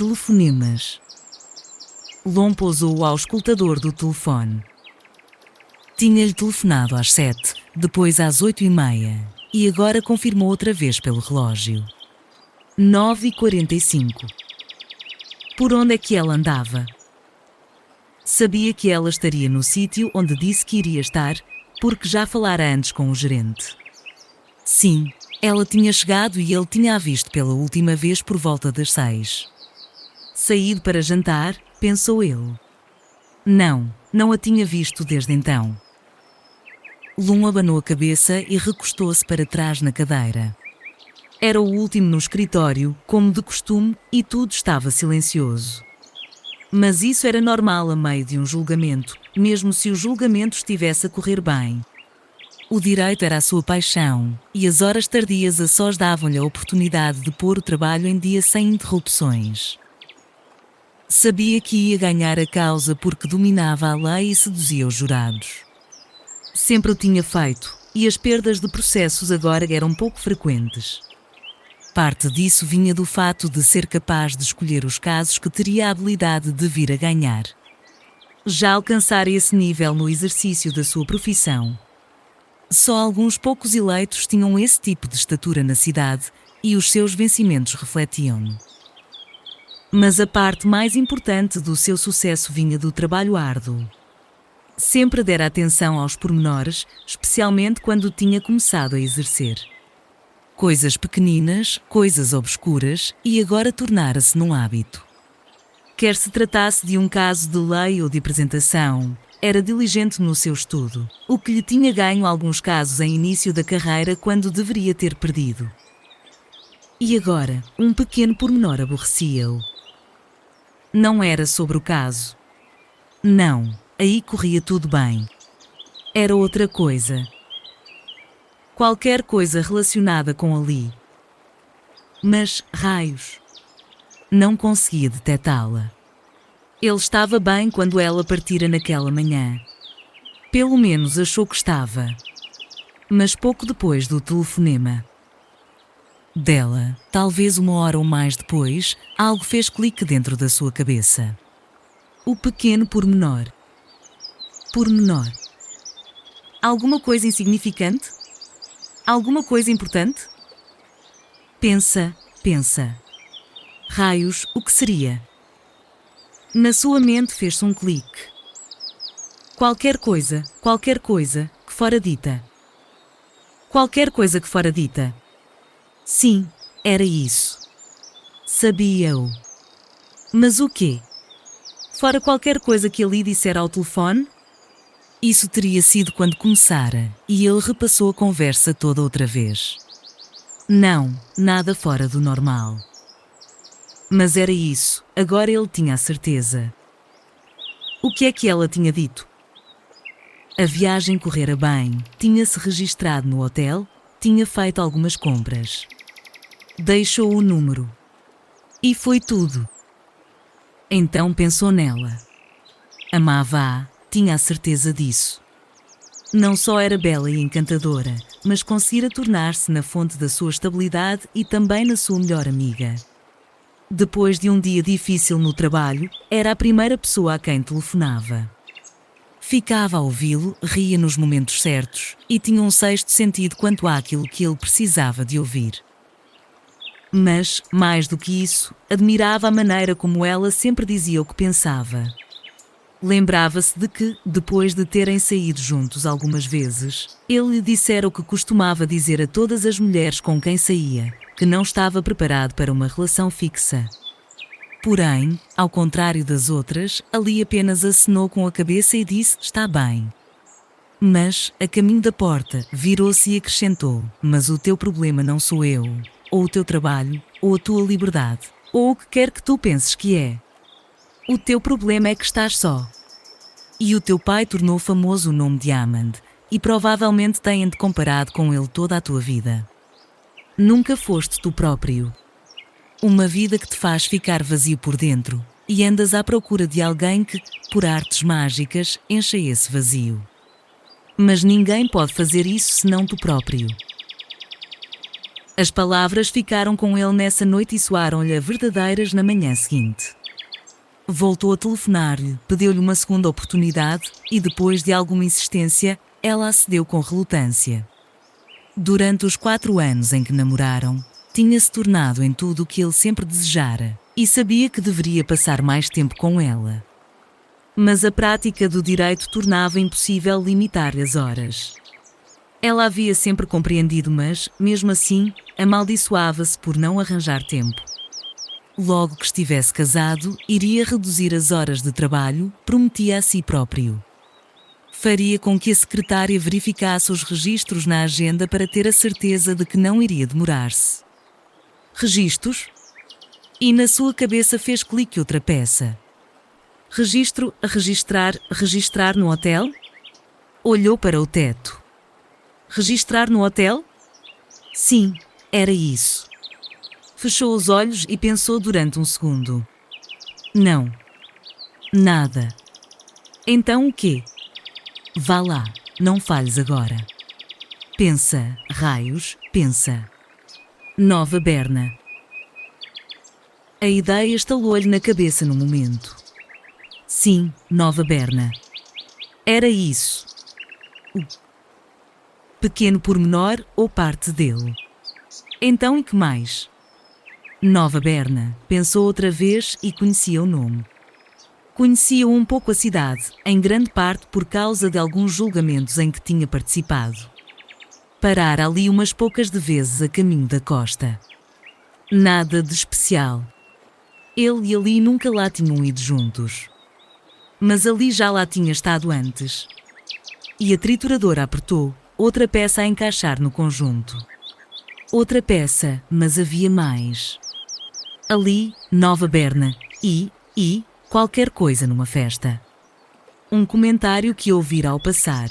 Telefonemas. Lom pousou ao escutador do telefone. Tinha-lhe telefonado às 7, depois às 8h30, e agora confirmou outra vez pelo relógio. 9h45. Por onde é que ela andava? Sabia que ela estaria no sítio onde disse que iria estar, porque já falara antes com o gerente. Sim, ela tinha chegado e ele tinha-a visto pela última vez por volta das 6. Saído para jantar, pensou ele. Não a tinha visto desde então. Lum abanou a cabeça e recostou-se para trás na cadeira. Era o último no escritório, como de costume, e tudo estava silencioso. Mas isso era normal a meio de um julgamento, mesmo se o julgamento estivesse a correr bem. O direito era a sua paixão, e as horas tardias a sós davam-lhe a oportunidade de pôr o trabalho em dia sem interrupções. Sabia que ia ganhar a causa porque dominava a lei e seduzia os jurados. Sempre o tinha feito, e as perdas de processos agora eram pouco frequentes. Parte disso vinha do fato de ser capaz de escolher os casos que teria a habilidade de vir a ganhar. Já alcançara esse nível no exercício da sua profissão. Só alguns poucos eleitos tinham esse tipo de estatura na cidade, e os seus vencimentos refletiam-no. Mas a parte mais importante do seu sucesso vinha do trabalho árduo. Sempre dera atenção aos pormenores, especialmente quando tinha começado a exercer. Coisas pequeninas, coisas obscuras, e agora tornara-se num hábito. Quer se tratasse de um caso de lei ou de apresentação, era diligente no seu estudo, o que lhe tinha ganho alguns casos em início da carreira quando deveria ter perdido. E agora, um pequeno pormenor aborrecia-o. Não era sobre o caso. Não, aí corria tudo bem. Era outra coisa. Qualquer coisa relacionada com ali. Mas, raios! Não conseguia detectá-la. Ele estava bem quando ela partira naquela manhã. Pelo menos achou que estava. Mas pouco depois do telefonema dela, talvez 1 hora ou mais depois, algo fez clique dentro da sua cabeça. O pequeno pormenor. Pormenor. Alguma coisa insignificante? Alguma coisa importante? Pensa. Raios, o que seria? Na sua mente fez-se um clique. Qualquer coisa que fora dita. Qualquer coisa que fora dita. Sim, era isso. Sabia-o. Mas o quê? Fora qualquer coisa que ele dissera ao telefone? Isso teria sido quando começara, e ele repassou a conversa toda outra vez. Não, nada fora do normal. Mas era isso, agora ele tinha a certeza. O que é que ela tinha dito? A viagem correra bem, tinha-se registrado no hotel, tinha feito algumas compras. Deixou o número. E foi tudo. Então pensou nela. Amava-a, tinha a certeza disso. Não só era bela e encantadora, mas conseguira tornar-se na fonte da sua estabilidade e também na sua melhor amiga. Depois de um dia difícil no trabalho, era a primeira pessoa a quem telefonava. Ficava a ouvi-lo, ria nos momentos certos, e tinha um sexto sentido quanto àquilo que ele precisava de ouvir. Mas, mais do que isso, admirava a maneira como ela sempre dizia o que pensava. Lembrava-se de que, depois de terem saído juntos algumas vezes, ele lhe dissera o que costumava dizer a todas as mulheres com quem saía, que não estava preparado para uma relação fixa. Porém, ao contrário das outras, ali apenas acenou com a cabeça e disse: "Está bem." Mas, a caminho da porta, virou-se e acrescentou: "Mas o teu problema não sou eu, ou o teu trabalho, ou a tua liberdade, ou o que quer que tu penses que é. O teu problema é que estás só. E o teu pai tornou famoso o nome de Hammond, e provavelmente têm-te comparado com ele toda a tua vida. Nunca foste tu próprio. Uma vida que te faz ficar vazio por dentro, e andas à procura de alguém que, por artes mágicas, encha esse vazio. Mas ninguém pode fazer isso senão tu próprio." As palavras ficaram com ele nessa noite e soaram-lhe verdadeiras na manhã seguinte. Voltou a telefonar-lhe, pediu-lhe uma segunda oportunidade e, depois de alguma insistência, ela acedeu com relutância. Durante os 4 anos em que namoraram, tinha-se tornado em tudo o que ele sempre desejara, e sabia que deveria passar mais tempo com ela. Mas a prática do direito tornava impossível limitar-lhe as horas. Ela havia sempre compreendido, mas, mesmo assim, amaldiçoava-se por não arranjar tempo. Logo que estivesse casado, iria reduzir as horas de trabalho, prometia a si próprio. Faria com que a secretária verificasse os registros na agenda para ter a certeza de que não iria demorar-se. Registros? E na sua cabeça fez clique outra peça. Registro, a registrar no hotel? Olhou para o teto. Registrar no hotel? Sim, era isso. Fechou os olhos e pensou durante um segundo. Não. Nada. Então o quê? Vá lá, não falhes agora. Pensa, raios, pensa. Nova Berna. A ideia estalou-lhe na cabeça no momento. Sim, Nova Berna. Era isso. O pequeno pormenor ou parte dele. Então e que mais? Nova Berna, pensou outra vez e conhecia o nome. Conhecia um pouco a cidade, em grande parte por causa de alguns julgamentos em que tinha participado. Parara ali umas poucas de vezes a caminho da costa. Nada de especial. Ele e ali nunca lá tinham ido juntos. Mas ali já lá tinha estado antes. E a trituradora apertou, outra peça a encaixar no conjunto. Outra peça, mas havia mais. Ali, Nova Berna, e, qualquer coisa numa festa. Um comentário que ouvira ao passar.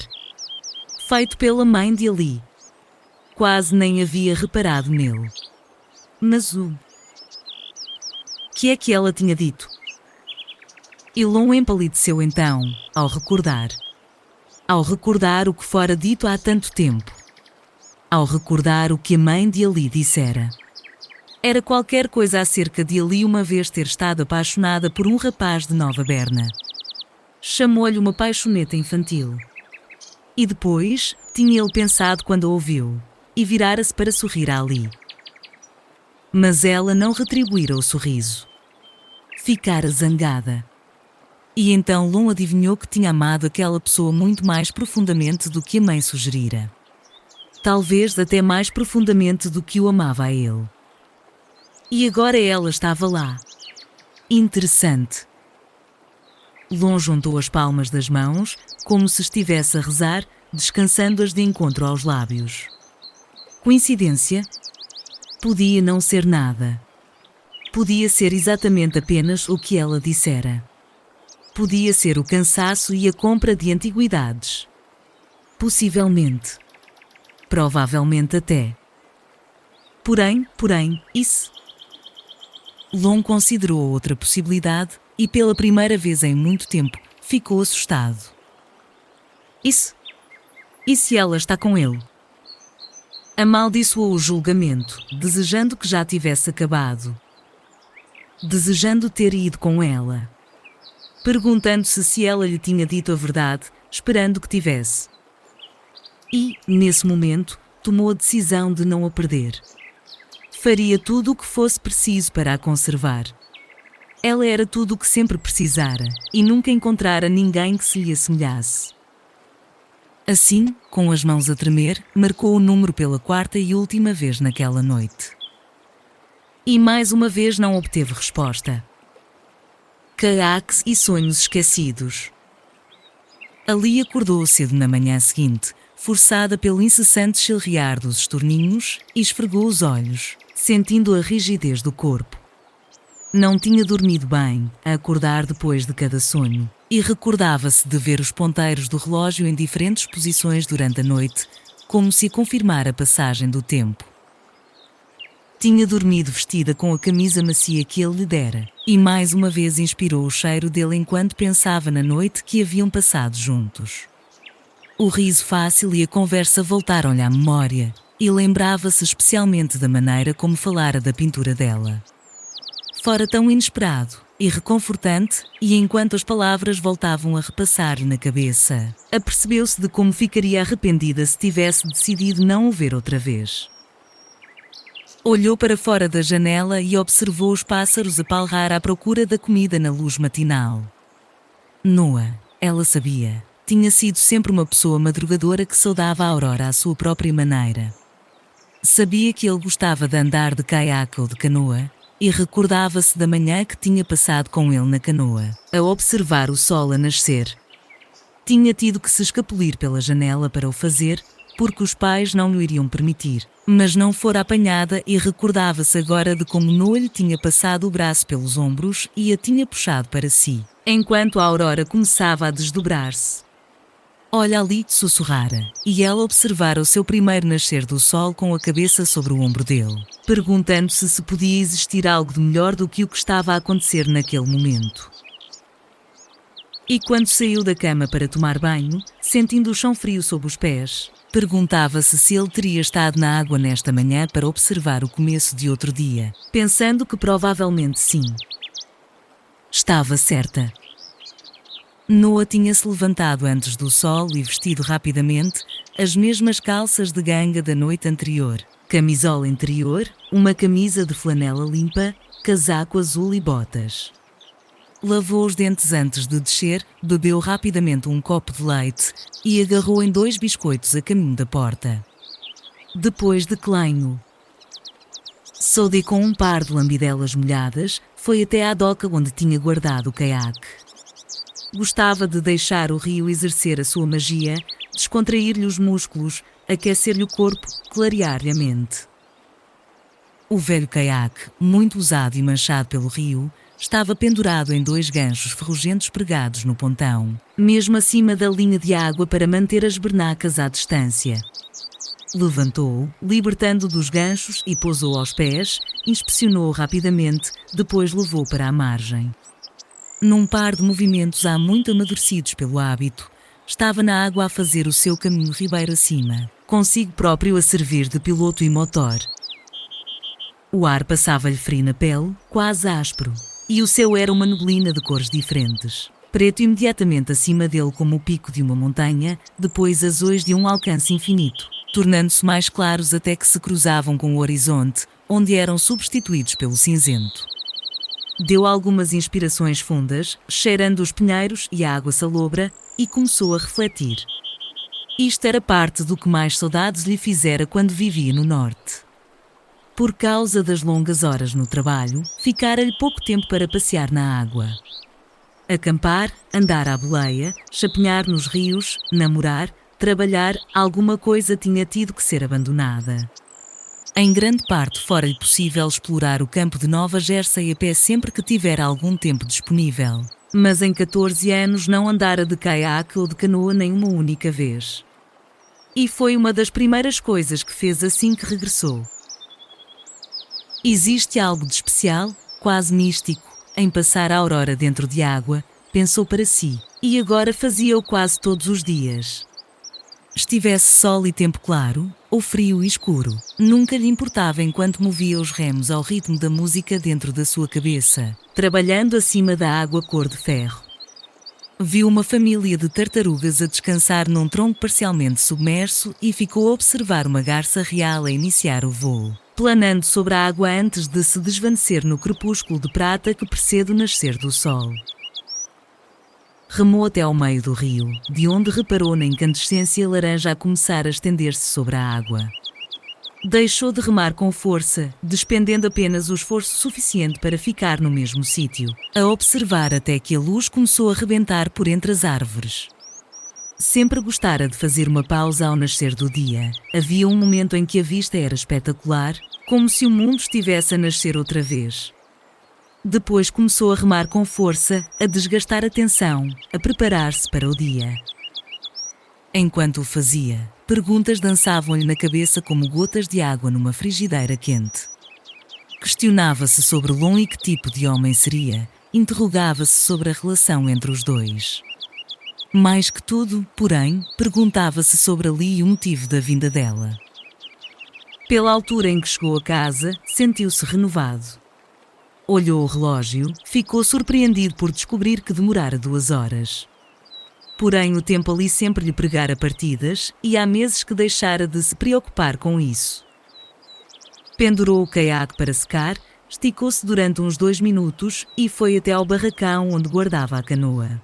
Feito pela mãe de Ali. Quase nem havia reparado nele. Mas o que é que ela tinha dito? Elon empalideceu então, ao recordar. Ao recordar o que fora dito há tanto tempo. Ao recordar o que a mãe de Ali dissera. Era qualquer coisa acerca de Ali uma vez ter estado apaixonada por um rapaz de Nova Berna. Chamou-lhe uma paixoneta infantil. E depois, tinha ele pensado quando a ouviu, e virara-se para sorrir a Ali. Mas ela não retribuíra o sorriso. Ficara zangada. E então Lon adivinhou que tinha amado aquela pessoa muito mais profundamente do que a mãe sugerira. Talvez até mais profundamente do que o amava a ele. E agora ela estava lá. Interessante. Lon juntou as palmas das mãos, como se estivesse a rezar, descansando-as de encontro aos lábios. Coincidência? Podia não ser nada. Podia ser exatamente apenas o que ela dissera. Podia ser o cansaço e a compra de antiguidades. Possivelmente. Provavelmente até. Porém, isso... Lon considerou outra possibilidade e, pela primeira vez em muito tempo, ficou assustado. Isso? E se ela está com ele? Amaldiçoou o julgamento, desejando que já tivesse acabado. Desejando ter ido com ela. Perguntando-se se ela lhe tinha dito a verdade, esperando que tivesse. E, nesse momento, tomou a decisão de não a perder. Faria tudo o que fosse preciso para a conservar. Ela era tudo o que sempre precisara, e nunca encontrara ninguém que se lhe assemelhasse. Assim, com as mãos a tremer, marcou o número pela 4ª e última vez naquela noite. E mais uma vez não obteve resposta. Caiaques e sonhos esquecidos. Ali acordou cedo na manhã seguinte, forçada pelo incessante chilrear dos estorninhos, e esfregou os olhos, sentindo a rigidez do corpo. Não tinha dormido bem, a acordar depois de cada sonho, e recordava-se de ver os ponteiros do relógio em diferentes posições durante a noite, como se confirmara a passagem do tempo. Tinha dormido vestida com a camisa macia que ele lhe dera, e mais uma vez inspirou o cheiro dele enquanto pensava na noite que haviam passado juntos. O riso fácil e a conversa voltaram-lhe à memória, e lembrava-se especialmente da maneira como falara da pintura dela. Fora tão inesperado e reconfortante, e enquanto as palavras voltavam a repassar-lhe na cabeça, apercebeu-se de como ficaria arrependida se tivesse decidido não o ver outra vez. Olhou para fora da janela e observou os pássaros a palrar à procura da comida na luz matinal. Noah, ela sabia, tinha sido sempre uma pessoa madrugadora que saudava a aurora à sua própria maneira. Sabia que ele gostava de andar de caiaque ou de canoa, e recordava-se da manhã que tinha passado com ele na canoa, a observar o sol a nascer. Tinha tido que se escapulir pela janela para o fazer, porque os pais não lhe iriam permitir, mas não fora apanhada e recordava-se agora de como Noah lhe tinha passado o braço pelos ombros e a tinha puxado para si, enquanto a aurora começava a desdobrar-se. Olha ali, sussurrara, e ela observara o seu primeiro nascer do sol com a cabeça sobre o ombro dele, perguntando-se se podia existir algo de melhor do que o que estava a acontecer naquele momento. E quando saiu da cama para tomar banho, sentindo o chão frio sob os pés, perguntava-se se ele teria estado na água nesta manhã para observar o começo de outro dia, pensando que provavelmente sim. Estava certa. Noah tinha-se levantado antes do sol e vestido rapidamente as mesmas calças de ganga da noite anterior, camisola interior, uma camisa de flanela limpa, casaco azul e botas. Lavou os dentes antes de descer, bebeu rapidamente um copo de leite e agarrou em 2 biscoitos a caminho da porta. Depois declinho. Sodi com um par de lambidelas molhadas, foi até à doca onde tinha guardado o caiaque. Gostava de deixar o rio exercer a sua magia, descontrair-lhe os músculos, aquecer-lhe o corpo, clarear-lhe a mente. O velho caiaque, muito usado e manchado pelo rio, estava pendurado em 2 ganchos ferrugentos pregados no pontão, mesmo acima da linha de água para manter as bernacas à distância. Levantou-o, libertando dos ganchos e pousou aos pés, inspecionou-o rapidamente, depois levou para a margem. Num par de movimentos há muito amadurecidos pelo hábito, estava na água a fazer o seu caminho ribeiro acima, consigo próprio a servir de piloto e motor. O ar passava-lhe frio na pele, quase áspero, e o céu era uma neblina de cores diferentes. Preto imediatamente acima dele como o pico de uma montanha, depois azuis de um alcance infinito, tornando-se mais claros até que se cruzavam com o horizonte, onde eram substituídos pelo cinzento. Deu algumas inspirações fundas, cheirando os pinheiros e a água salobra, e começou a refletir. Isto era parte do que mais saudades lhe fizera quando vivia no norte. Por causa das longas horas no trabalho, ficara-lhe pouco tempo para passear na água. Acampar, andar à boleia, chapinhar nos rios, namorar, trabalhar, alguma coisa tinha tido que ser abandonada. Em grande parte fora-lhe possível explorar o campo de Nova Jersey a pé sempre que tiver algum tempo disponível. Mas em 14 anos não andara de caiaque ou de canoa nem uma única vez. E foi uma das primeiras coisas que fez assim que regressou. Existe algo de especial, quase místico, em passar a aurora dentro de água, pensou para si, e agora fazia-o quase todos os dias. Estivesse sol e tempo claro, ou frio e escuro, nunca lhe importava enquanto movia os remos ao ritmo da música dentro da sua cabeça, trabalhando acima da água cor de ferro. Viu uma família de tartarugas a descansar num tronco parcialmente submerso e ficou a observar uma garça real a iniciar o voo, planando sobre a água antes de se desvanecer no crepúsculo de prata que precede o nascer do sol. Remou até ao meio do rio, de onde reparou na incandescência laranja a começar a estender-se sobre a água. Deixou de remar com força, despendendo apenas o esforço suficiente para ficar no mesmo sítio, a observar até que a luz começou a rebentar por entre as árvores. Sempre gostara de fazer uma pausa ao nascer do dia. Havia um momento em que a vista era espetacular, como se o mundo estivesse a nascer outra vez. Depois começou a remar com força, a desgastar a tensão, a preparar-se para o dia. Enquanto o fazia, perguntas dançavam-lhe na cabeça como gotas de água numa frigideira quente. Questionava-se sobre Lon e que tipo de homem seria, interrogava-se sobre a relação entre os dois. Mais que tudo, porém, perguntava-se sobre Ali e o motivo da vinda dela. Pela altura em que chegou a casa, sentiu-se renovado. Olhou o relógio, ficou surpreendido por descobrir que demorara 2 horas. Porém, o tempo ali sempre lhe pregara partidas, e há meses que deixara de se preocupar com isso. Pendurou o caiaque para secar, esticou-se durante uns 2 minutos e foi até ao barracão onde guardava a canoa.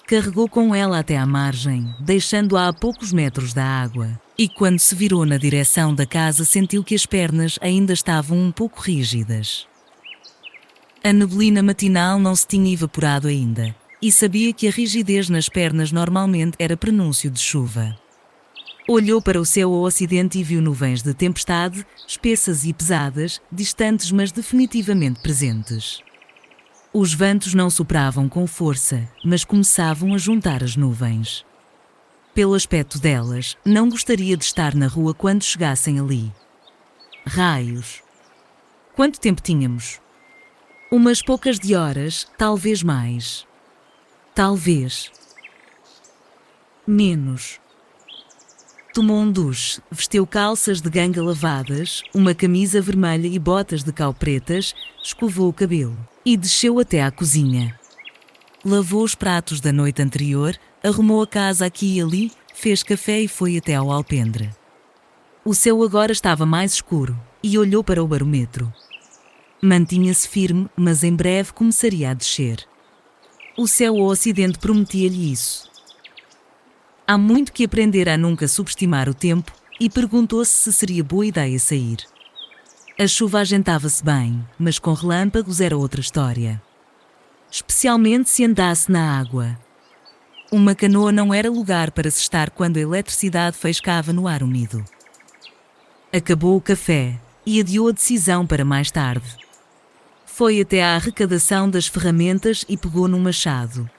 Carregou com ela até à margem, deixando-a a poucos metros da água, e quando se virou na direção da casa sentiu que as pernas ainda estavam um pouco rígidas. A neblina matinal não se tinha evaporado ainda, e sabia que a rigidez nas pernas normalmente era prenúncio de chuva. Olhou para o céu ao ocidente e viu nuvens de tempestade, espessas e pesadas, distantes mas definitivamente presentes. Os ventos não sopravam com força, mas começavam a juntar as nuvens. Pelo aspecto delas, não gostaria de estar na rua quando chegassem ali. Raios! Quanto tempo tínhamos? Umas poucas de horas, talvez mais. Talvez. Menos. Tomou um duche, vestiu calças de ganga lavadas, uma camisa vermelha e botas de cal pretas, escovou o cabelo e desceu até à cozinha. Lavou os pratos da noite anterior, arrumou a casa aqui e ali, fez café e foi até ao alpendre. O céu agora estava mais escuro e olhou para o barômetro. Mantinha-se firme, mas em breve começaria a descer. O céu ao ocidente prometia-lhe isso. Há muito que aprender a nunca subestimar o tempo, e perguntou-se se seria boa ideia sair. A chuva agentava-se bem, mas com relâmpagos era outra história. Especialmente se andasse na água. Uma canoa não era lugar para se estar quando a eletricidade faiscava no ar úmido. Acabou o café e adiou a decisão para mais tarde. Foi até à arrecadação das ferramentas e pegou num machado.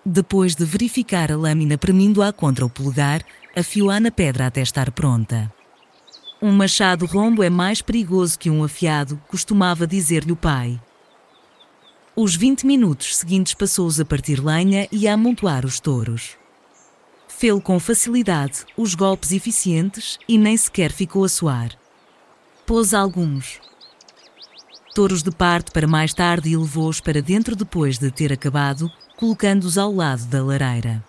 Depois de verificar a lâmina premindo-a contra o polegar, afiou-a na pedra até estar pronta. Um machado rombo é mais perigoso que um afiado, costumava dizer-lhe o pai. Os 20 minutos seguintes passou-os a partir lenha e a amontoar os touros. Fê-lo com facilidade, os golpes eficientes, e nem sequer ficou a suar. Pôs alguns touros de parte para mais tarde e levou-os para dentro depois de ter acabado, colocando-os ao lado da lareira.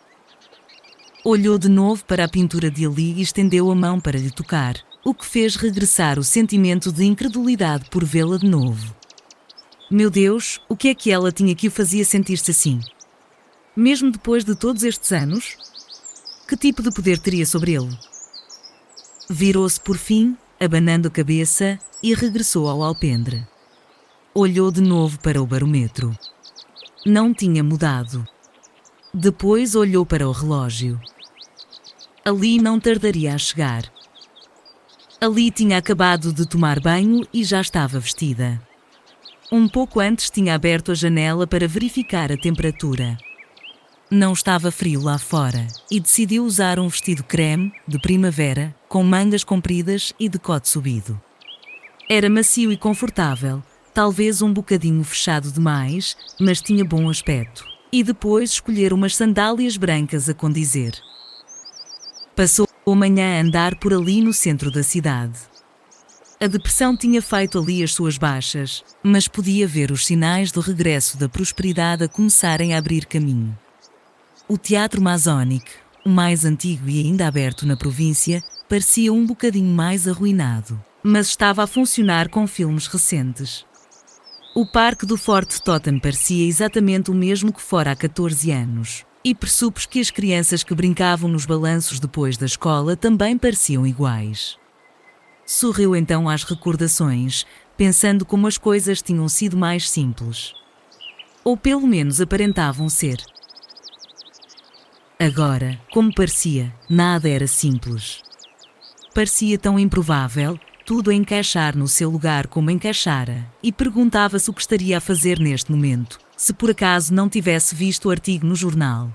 Olhou de novo para a pintura de ali e estendeu a mão para lhe tocar, o que fez regressar o sentimento de incredulidade por vê-la de novo. Meu Deus, o que é que ela tinha que o fazia sentir-se assim? Mesmo depois de todos estes anos? Que tipo de poder teria sobre ele? Virou-se por fim, abanando a cabeça, e regressou ao alpendre. Olhou de novo para o barômetro. Não tinha mudado. Depois olhou para o relógio. Ali não tardaria a chegar. Ali tinha acabado de tomar banho e já estava vestida. Um pouco antes tinha aberto a janela para verificar a temperatura. Não estava frio lá fora e decidiu usar um vestido creme, de primavera, com mangas compridas e decote subido. Era macio e confortável, talvez um bocadinho fechado demais, mas tinha bom aspecto. E depois escolher umas sandálias brancas a condizer. Passou a manhã a andar por ali no centro da cidade. A depressão tinha feito ali as suas baixas, mas podia ver os sinais do regresso da prosperidade a começarem a abrir caminho. O Teatro Masonic, o mais antigo e ainda aberto na província, parecia um bocadinho mais arruinado, mas estava a funcionar com filmes recentes. O parque do Forte Totem parecia exatamente o mesmo que fora há 14 anos, e pressupus que as crianças que brincavam nos balanços depois da escola também pareciam iguais. Sorriu então às recordações, pensando como as coisas tinham sido mais simples. Ou pelo menos aparentavam ser. Agora, como parecia, nada era simples. Parecia tão improvável, tudo a encaixar no seu lugar como encaixara, e perguntava-se o que estaria a fazer neste momento, se por acaso não tivesse visto o artigo no jornal.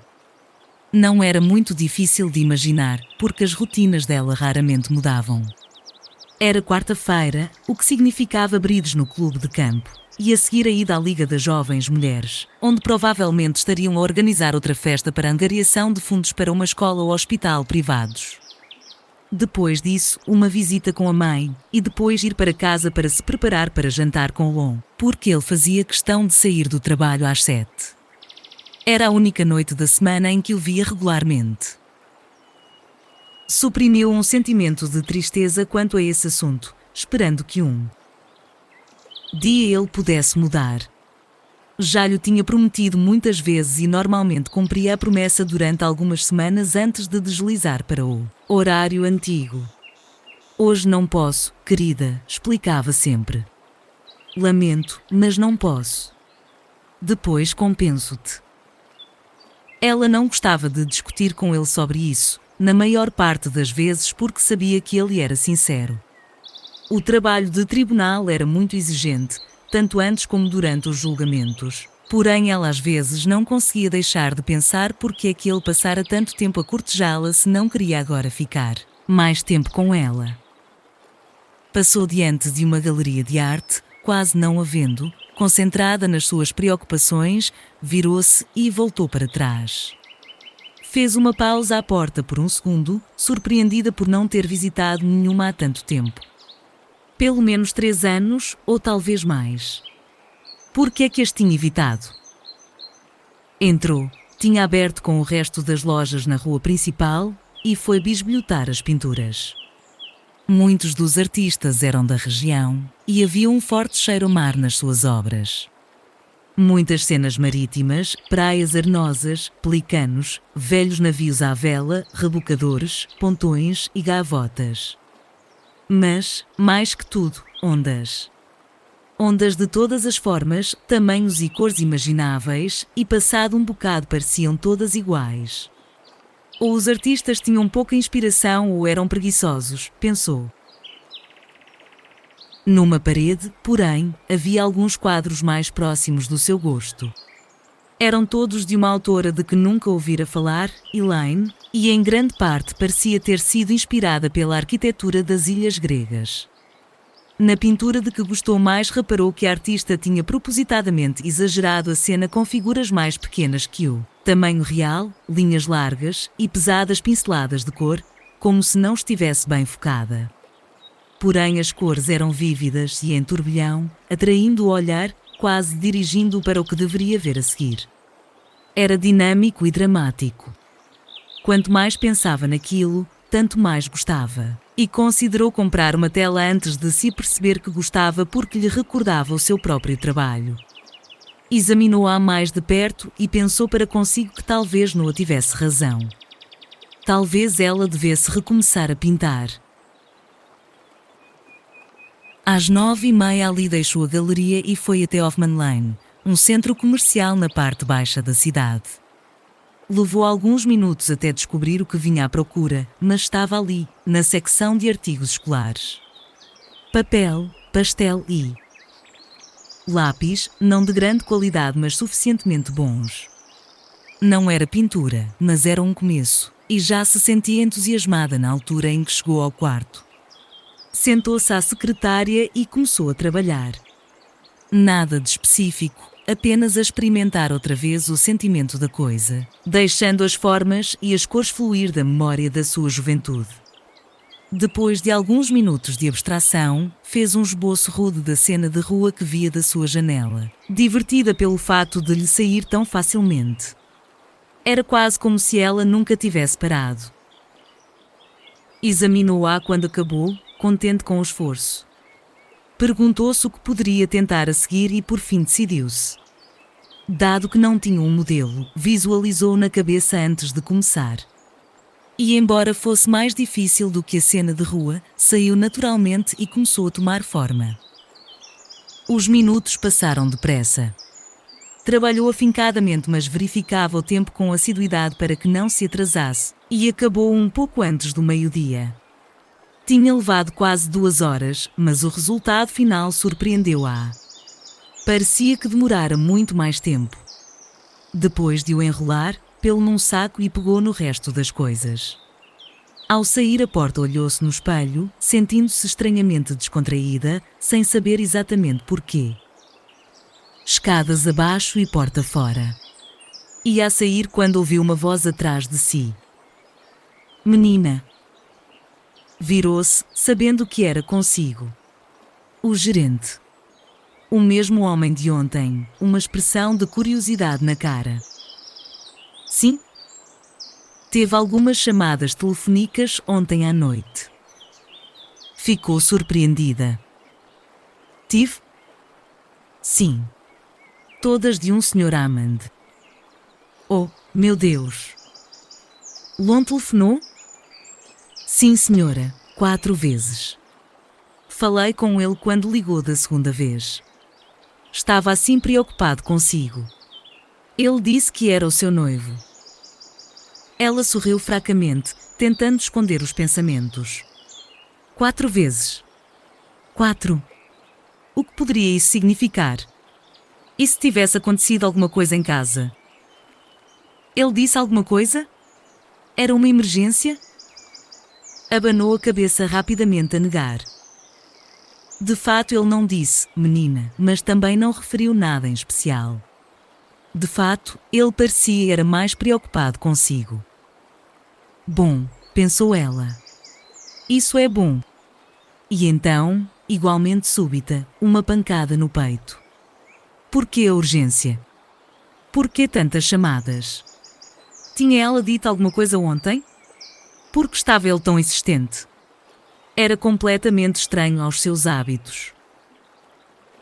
Não era muito difícil de imaginar, porque as rotinas dela raramente mudavam. Era quarta-feira, o que significava brides no clube de campo, e a seguir a ida à Liga das Jovens Mulheres, onde provavelmente estariam a organizar outra festa para a angariação de fundos para uma escola ou hospital privados. Depois disso, uma visita com a mãe, e depois ir para casa para se preparar para jantar com Lon, porque ele fazia questão de sair do trabalho às 7. Era a única noite da semana em que o via regularmente. Suprimiu um sentimento de tristeza quanto a esse assunto, esperando que um dia ele pudesse mudar. Já lhe tinha prometido muitas vezes e normalmente cumpria a promessa durante algumas semanas antes de deslizar para o horário antigo. Hoje não posso, querida, explicava sempre. Lamento, mas não posso. Depois compenso-te. Ela não gostava de discutir com ele sobre isso, na maior parte das vezes porque sabia que ele era sincero. O trabalho de tribunal era muito exigente, tanto antes como durante os julgamentos. Porém, ela às vezes não conseguia deixar de pensar porque é que ele passara tanto tempo a cortejá-la se não queria agora ficar mais tempo com ela. Passou diante de uma galeria de arte, quase não a vendo, concentrada nas suas preocupações, virou-se e voltou para trás. Fez uma pausa à porta por um segundo, surpreendida por não ter visitado nenhuma há tanto tempo. Pelo menos 3 anos, ou talvez mais. Por que é que as tinha evitado? Entrou, tinha aberto com o resto das lojas na rua principal, e foi bisbilhotar as pinturas. Muitos dos artistas eram da região, e havia um forte cheiro a mar nas suas obras. Muitas cenas marítimas, praias arenosas, pelicanos, velhos navios à vela, rebocadores, pontões e gavotas. Mas, mais que tudo, ondas. Ondas de todas as formas, tamanhos e cores imagináveis, e passado um bocado pareciam todas iguais. Ou os artistas tinham pouca inspiração ou eram preguiçosos, pensou. Numa parede, porém, havia alguns quadros mais próximos do seu gosto. Eram todos de uma autora de que nunca ouvira falar, Elaine, e em grande parte parecia ter sido inspirada pela arquitetura das ilhas gregas. Na pintura de que gostou mais reparou que a artista tinha propositadamente exagerado a cena com figuras mais pequenas que o tamanho real, linhas largas e pesadas pinceladas de cor, como se não estivesse bem focada. Porém as cores eram vívidas e em turbilhão, atraindo o olhar, quase dirigindo-o para o que deveria ver a seguir. Era dinâmico e dramático. Quanto mais pensava naquilo, tanto mais gostava. E considerou comprar uma tela antes de se perceber que gostava porque lhe recordava o seu próprio trabalho. Examinou-a mais de perto e pensou para consigo que talvez não tivesse razão. Talvez ela devesse recomeçar a pintar. Às 9h30 ali deixou a galeria e foi até Hoffman Lane, um centro comercial na parte baixa da cidade. Levou alguns minutos até descobrir o que vinha à procura, mas estava ali, na secção de artigos escolares. Papel, pastel e lápis, não de grande qualidade mas suficientemente bons. Não era pintura, mas era um começo, e já se sentia entusiasmada na altura em que chegou ao quarto. Sentou-se à secretária e começou a trabalhar. Nada de específico, apenas a experimentar outra vez o sentimento da coisa, deixando as formas e as cores fluir da memória da sua juventude. Depois de alguns minutos de abstração, fez um esboço rude da cena de rua que via da sua janela, divertida pelo fato de lhe sair tão facilmente. Era quase como se ela nunca tivesse parado. Examinou-a quando acabou, contente com o esforço. Perguntou-se o que poderia tentar a seguir e por fim decidiu-se. Dado que não tinha um modelo, visualizou na cabeça antes de começar. E embora fosse mais difícil do que a cena de rua, saiu naturalmente e começou a tomar forma. Os minutos passaram depressa. Trabalhou afincadamente, mas verificava o tempo com assiduidade para que não se atrasasse, e acabou um pouco antes do meio-dia. Tinha levado quase 2 horas, mas o resultado final surpreendeu-a. Parecia que demorara muito mais tempo. Depois de o enrolar, pô-lo num saco e pegou no resto das coisas. Ao sair a porta olhou-se no espelho, sentindo-se estranhamente descontraída, sem saber exatamente porquê. Escadas abaixo e porta fora. Ia a sair quando ouviu uma voz atrás de si. Menina. Virou-se, sabendo que era consigo. O gerente. O mesmo homem de ontem, uma expressão de curiosidade na cara. Sim? Teve algumas chamadas telefónicas ontem à noite. Ficou surpreendida. Tive? Sim. Todas de um Sr. Hammond. Oh, meu Deus! Lon telefonou? Sim, senhora, 4 vezes. Falei com ele quando ligou da segunda vez. Estava assim preocupado consigo. Ele disse que era o seu noivo. Ela sorriu fracamente, tentando esconder os pensamentos. 4 vezes. 4. O que poderia isso significar? E se tivesse acontecido alguma coisa em casa? Ele disse alguma coisa? Era uma emergência? Abanou a cabeça rapidamente a negar. De fato ele não disse, menina, mas também não referiu nada em especial. De fato, ele parecia era mais preocupado consigo. Bom, pensou ela. Isso é bom. E então, igualmente súbita, uma pancada no peito. Por que a urgência? Por que tantas chamadas? Tinha ela dito alguma coisa ontem? Por que estava ele tão insistente? Era completamente estranho aos seus hábitos.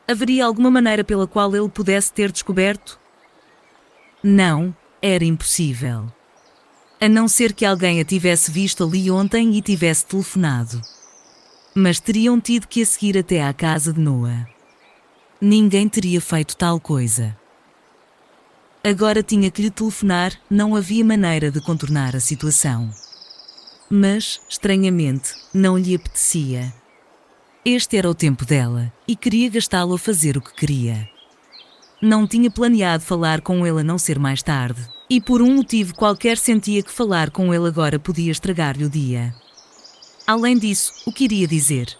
Haveria alguma maneira pela qual ele pudesse ter descoberto? Não, era impossível. A não ser que alguém a tivesse visto ali ontem e tivesse telefonado. Mas teriam tido que a seguir até à casa de Noah. Ninguém teria feito tal coisa. Agora tinha que lhe telefonar, não havia maneira de contornar a situação. Mas, estranhamente, não lhe apetecia. Este era o tempo dela, e queria gastá-lo a fazer o que queria. Não tinha planeado falar com ele a não ser mais tarde, e por um motivo qualquer sentia que falar com ele agora podia estragar-lhe o dia. Além disso, o que iria dizer?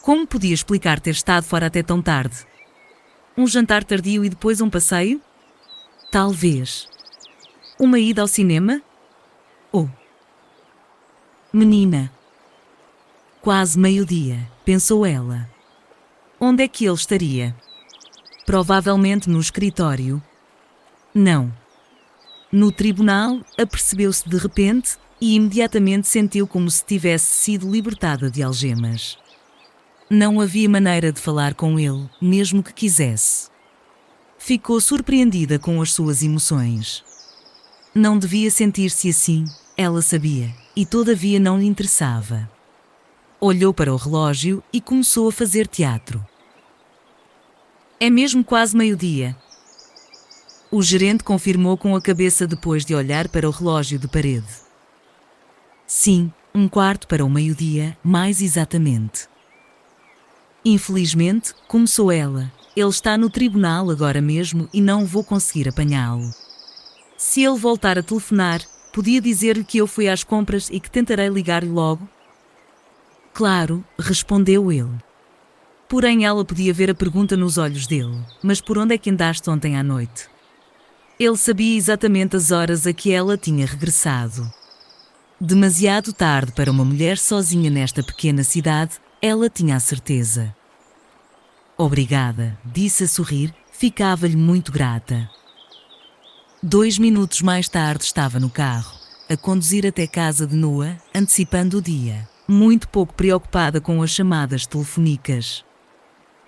Como podia explicar ter estado fora até tão tarde? Um jantar tardio e depois um passeio? Talvez. Uma ida ao cinema? Ou... Menina. Quase meio-dia, pensou ela. Onde é que ele estaria? Provavelmente no escritório. Não. No tribunal, apercebeu-se de repente e imediatamente sentiu como se tivesse sido libertada de algemas. Não havia maneira de falar com ele, mesmo que quisesse. Ficou surpreendida com as suas emoções. Não devia sentir-se assim, ela sabia, e todavia não lhe interessava. Olhou para o relógio e começou a fazer teatro. É mesmo quase meio-dia. O gerente confirmou com a cabeça depois de olhar para o relógio de parede. Sim, 1/4 para o meio-dia, mais exatamente. Infelizmente, começou ela, ele está no tribunal agora mesmo e não vou conseguir apanhá-lo. Se ele voltar a telefonar, podia dizer-lhe que eu fui às compras e que tentarei ligar-lhe logo? Claro, respondeu ele. Porém ela podia ver a pergunta nos olhos dele. Mas por onde é que andaste ontem à noite? Ele sabia exatamente as horas a que ela tinha regressado. Demasiado tarde para uma mulher sozinha nesta pequena cidade, ela tinha a certeza. Obrigada, disse a sorrir, ficava-lhe muito grata. 2 minutos mais tarde estava no carro, a conduzir até casa de Noah, antecipando o dia, muito pouco preocupada com as chamadas telefónicas.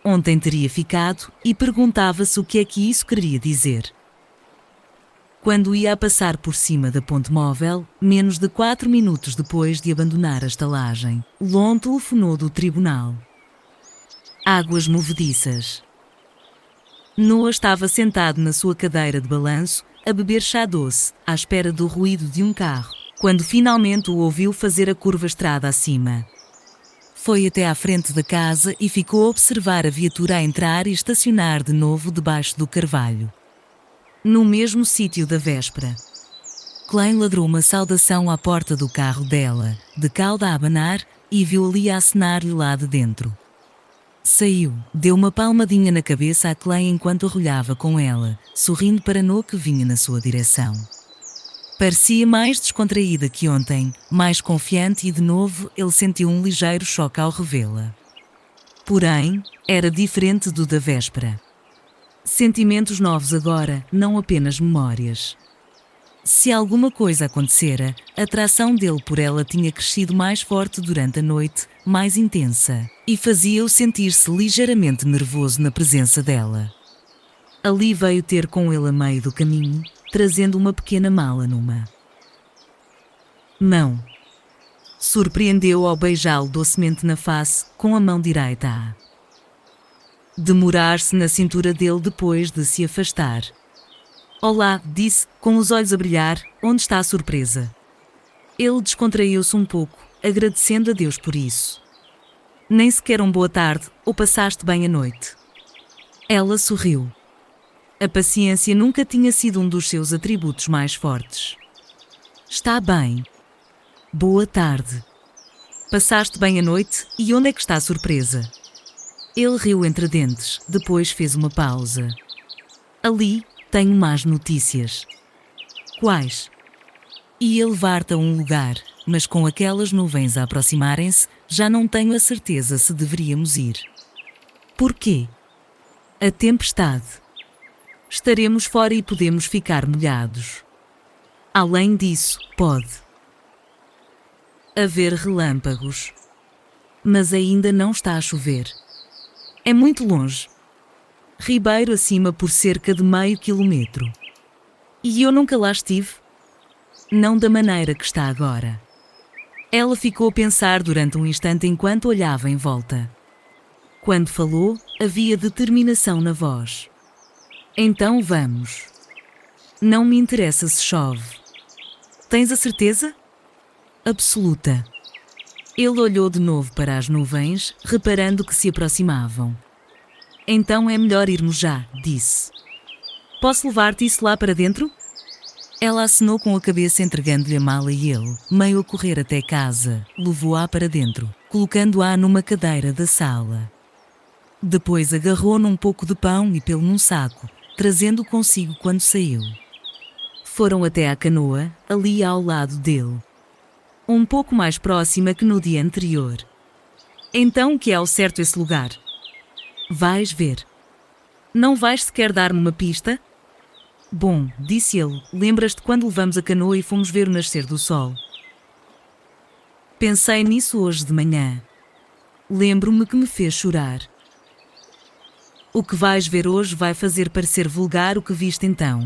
Ontem teria ficado e perguntava-se o que é que isso queria dizer. Quando ia a passar por cima da ponte móvel, menos de 4 minutos depois de abandonar a estalagem, Lon telefonou do tribunal. Águas movediças. Noah estava sentado na sua cadeira de balanço, a beber chá doce, à espera do ruído de um carro, quando finalmente o ouviu fazer a curva estrada acima. Foi até à frente da casa e ficou a observar a viatura a entrar e estacionar de novo debaixo do carvalho. No mesmo sítio da véspera. Klein ladrou uma saudação à porta do carro dela, de cauda a abanar, e viu-ali a acenar-lhe lá de dentro. Saiu, deu uma palmadinha na cabeça a Klein enquanto arrulhava com ela, sorrindo para Noah que vinha na sua direção. Parecia mais descontraída que ontem, mais confiante e de novo ele sentiu um ligeiro choque ao revê-la. Porém, era diferente do da véspera. Sentimentos novos agora, não apenas memórias. Se alguma coisa acontecera, a atração dele por ela tinha crescido mais forte durante a noite, mais intensa, e fazia-o sentir-se ligeiramente nervoso na presença dela. Ali veio ter com ele a meio do caminho, trazendo uma pequena mala numa mão. Surpreendeu-o ao beijá-lo docemente na face, com a mão direita a demorar-se na cintura dele depois de se afastar. Olá, disse, com os olhos a brilhar, onde está a surpresa? Ele descontraiu-se um pouco, agradecendo a Deus por isso. Nem sequer boa tarde, ou passaste bem a noite? Ela sorriu. A paciência nunca tinha sido um dos seus atributos mais fortes. Está bem. Boa tarde. Passaste bem a noite, e onde é que está a surpresa? Ele riu entre dentes, depois fez uma pausa. Ali, tenho más notícias. Quais? Ia levar-te a um lugar, mas com aquelas nuvens a aproximarem-se, já não tenho a certeza se deveríamos ir. Por quê? A tempestade. Estaremos fora e podemos ficar molhados. Além disso, pode haver relâmpagos. Mas ainda não está a chover. É muito longe. Ribeiro acima por cerca de meio quilômetro. E eu nunca lá estive? Não da maneira que está agora. Ela ficou a pensar durante um instante enquanto olhava em volta. Quando falou, havia determinação na voz. Então vamos. Não me interessa se chove. Tens a certeza? Absoluta. Ele olhou de novo para as nuvens, reparando que se aproximavam. Então é melhor irmos já, disse. Posso levar-te isso lá para dentro? Ela acenou com a cabeça entregando-lhe a mala e ele, meio a correr até casa, levou-a para dentro, colocando-a numa cadeira da sala. Depois agarrou num pouco de pão e pelo num saco, trazendo-o consigo quando saiu. Foram até à canoa, ali ao lado dele. Um pouco mais próxima que no dia anterior. Então que é ao certo esse lugar? Vais ver. Não vais sequer dar-me uma pista? Bom, disse ele, lembras-te quando levamos a canoa e fomos ver o nascer do sol? Pensei nisso hoje de manhã. Lembro-me que me fez chorar. O que vais ver hoje vai fazer parecer vulgar o que viste então.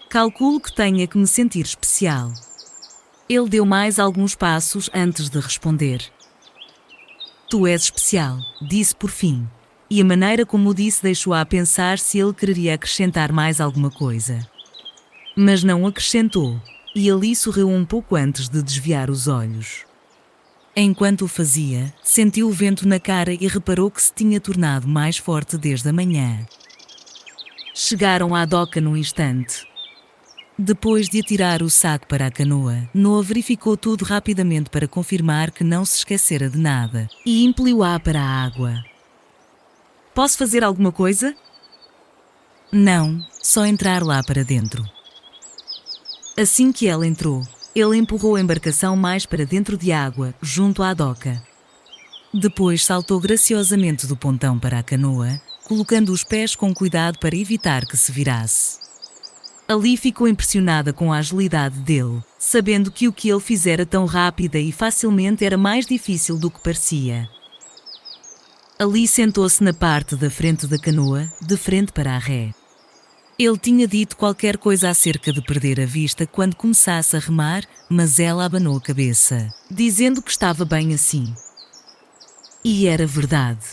Calculo que tenha que me sentir especial. Ele deu mais alguns passos antes de responder. Tu és especial, disse por fim, e a maneira como o disse deixou-a a pensar se ele queria acrescentar mais alguma coisa. Mas não acrescentou, e ali sorriu um pouco antes de desviar os olhos. Enquanto o fazia, sentiu o vento na cara e reparou que se tinha tornado mais forte desde a manhã. Chegaram à doca num instante. Depois de atirar o saco para a canoa, Noah verificou tudo rapidamente para confirmar que não se esquecera de nada, e impeliu-a para a água. Posso fazer alguma coisa? Não, só entrar lá para dentro. Assim que ela entrou, ele empurrou a embarcação mais para dentro de água, junto à doca. Depois saltou graciosamente do pontão para a canoa, colocando os pés com cuidado para evitar que se virasse. Ali ficou impressionada com a agilidade dele, sabendo que o que ele fizera tão rápida e facilmente era mais difícil do que parecia. Ali sentou-se na parte da frente da canoa, de frente para a ré. Ele tinha dito qualquer coisa acerca de perder a vista quando começasse a remar, mas ela abanou a cabeça, dizendo que estava bem assim. E era verdade.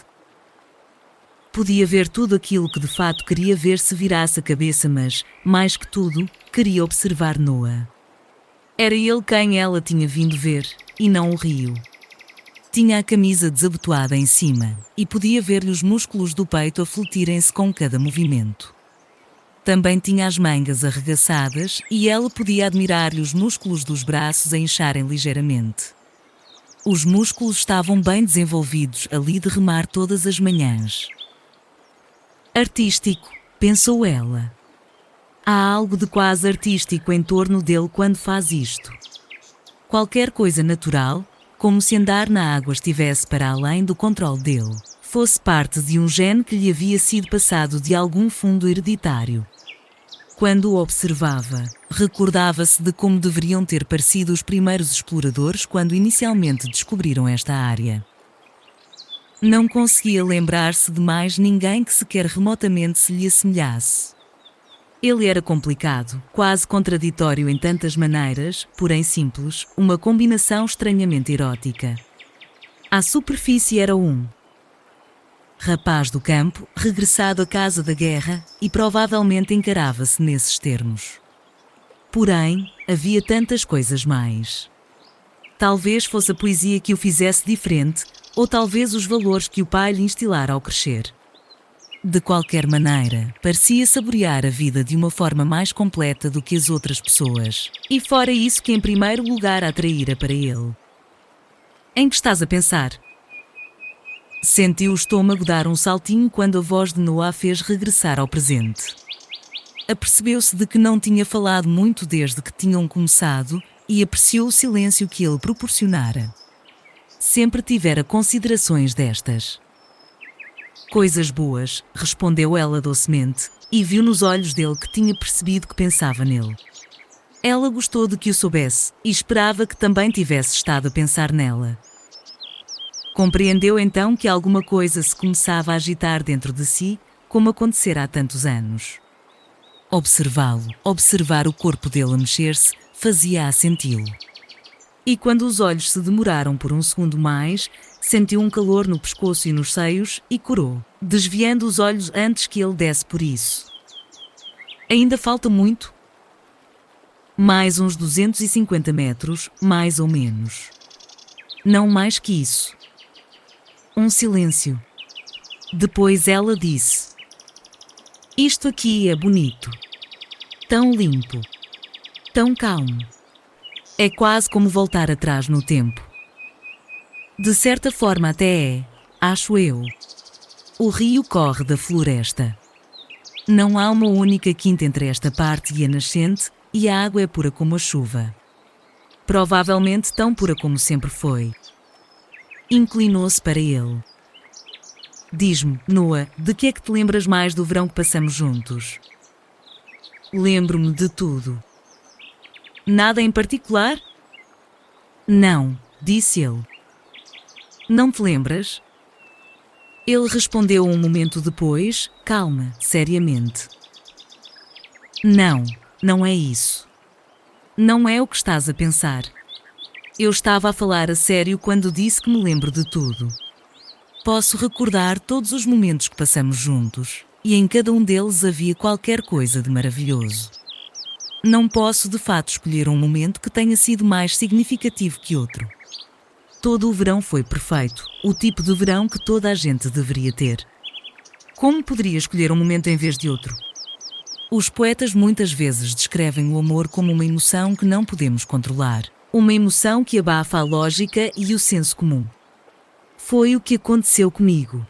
Podia ver tudo aquilo que de fato queria ver se virasse a cabeça, mas, mais que tudo, queria observar Noah. Era ele quem ela tinha vindo ver, e não o rio. Tinha a camisa desabotoada em cima, e podia ver-lhe os músculos do peito a flutirem-se com cada movimento. Também tinha as mangas arregaçadas, e ela podia admirar-lhe os músculos dos braços a incharem ligeiramente. Os músculos estavam bem desenvolvidos ali de remar todas as manhãs. Artístico, pensou ela. Há algo de quase artístico em torno dele quando faz isto. Qualquer coisa natural, como se andar na água estivesse para além do controle dele, fosse parte de um gene que lhe havia sido passado de algum fundo hereditário. Quando o observava, recordava-se de como deveriam ter parecido os primeiros exploradores quando inicialmente descobriram esta área. Não conseguia lembrar-se de mais ninguém que sequer remotamente se lhe assemelhasse. Ele era complicado, quase contraditório em tantas maneiras, porém simples, uma combinação estranhamente erótica. À superfície era um rapaz do campo, regressado à casa da guerra, e provavelmente encarava-se nesses termos. Porém, havia tantas coisas mais. Talvez fosse a poesia que o fizesse diferente, ou talvez os valores que o pai lhe instilara ao crescer. De qualquer maneira, parecia saborear a vida de uma forma mais completa do que as outras pessoas, e fora isso que em primeiro lugar a atraíra para ele. Em que estás a pensar? Sentiu o estômago dar um saltinho quando a voz de Noah a fez regressar ao presente. Apercebeu-se de que não tinha falado muito desde que tinham começado e apreciou o silêncio que ele proporcionara. Sempre tivera considerações destas. Coisas boas, respondeu ela docemente, e viu nos olhos dele que tinha percebido que pensava nele. Ela gostou de que o soubesse e esperava que também tivesse estado a pensar nela. Compreendeu então que alguma coisa se começava a agitar dentro de si, como acontecera há tantos anos. Observá-lo, observar o corpo dele a mexer-se, fazia-a senti-lo. E quando os olhos se demoraram por um segundo mais, sentiu um calor no pescoço e nos seios e corou, desviando os olhos antes que ele desse por isso. Ainda falta muito? Mais uns 250 metros, mais ou menos. Não mais que isso. Um silêncio. Depois ela disse: isto aqui é bonito. Tão limpo. Tão calmo. É quase como voltar atrás no tempo. De certa forma até é, acho eu. O rio corre da floresta. Não há uma única quinta entre esta parte e a nascente, e a água é pura como a chuva. Provavelmente tão pura como sempre foi. Inclinou-se para ele. Diz-me, Noah, de que é que te lembras mais do verão que passamos juntos? Lembro-me de tudo. Nada em particular? Não, disse ele. Não te lembras? Ele respondeu um momento depois, calma, seriamente. Não, não é isso. Não é o que estás a pensar. Eu estava a falar a sério quando disse que me lembro de tudo. Posso recordar todos os momentos que passamos juntos, e em cada um deles havia qualquer coisa de maravilhoso. Não posso de fato escolher um momento que tenha sido mais significativo que outro. Todo o verão foi perfeito, o tipo de verão que toda a gente deveria ter. Como poderia escolher um momento em vez de outro? Os poetas muitas vezes descrevem o amor como uma emoção que não podemos controlar. Uma emoção que abafa a lógica e o senso comum. Foi o que aconteceu comigo.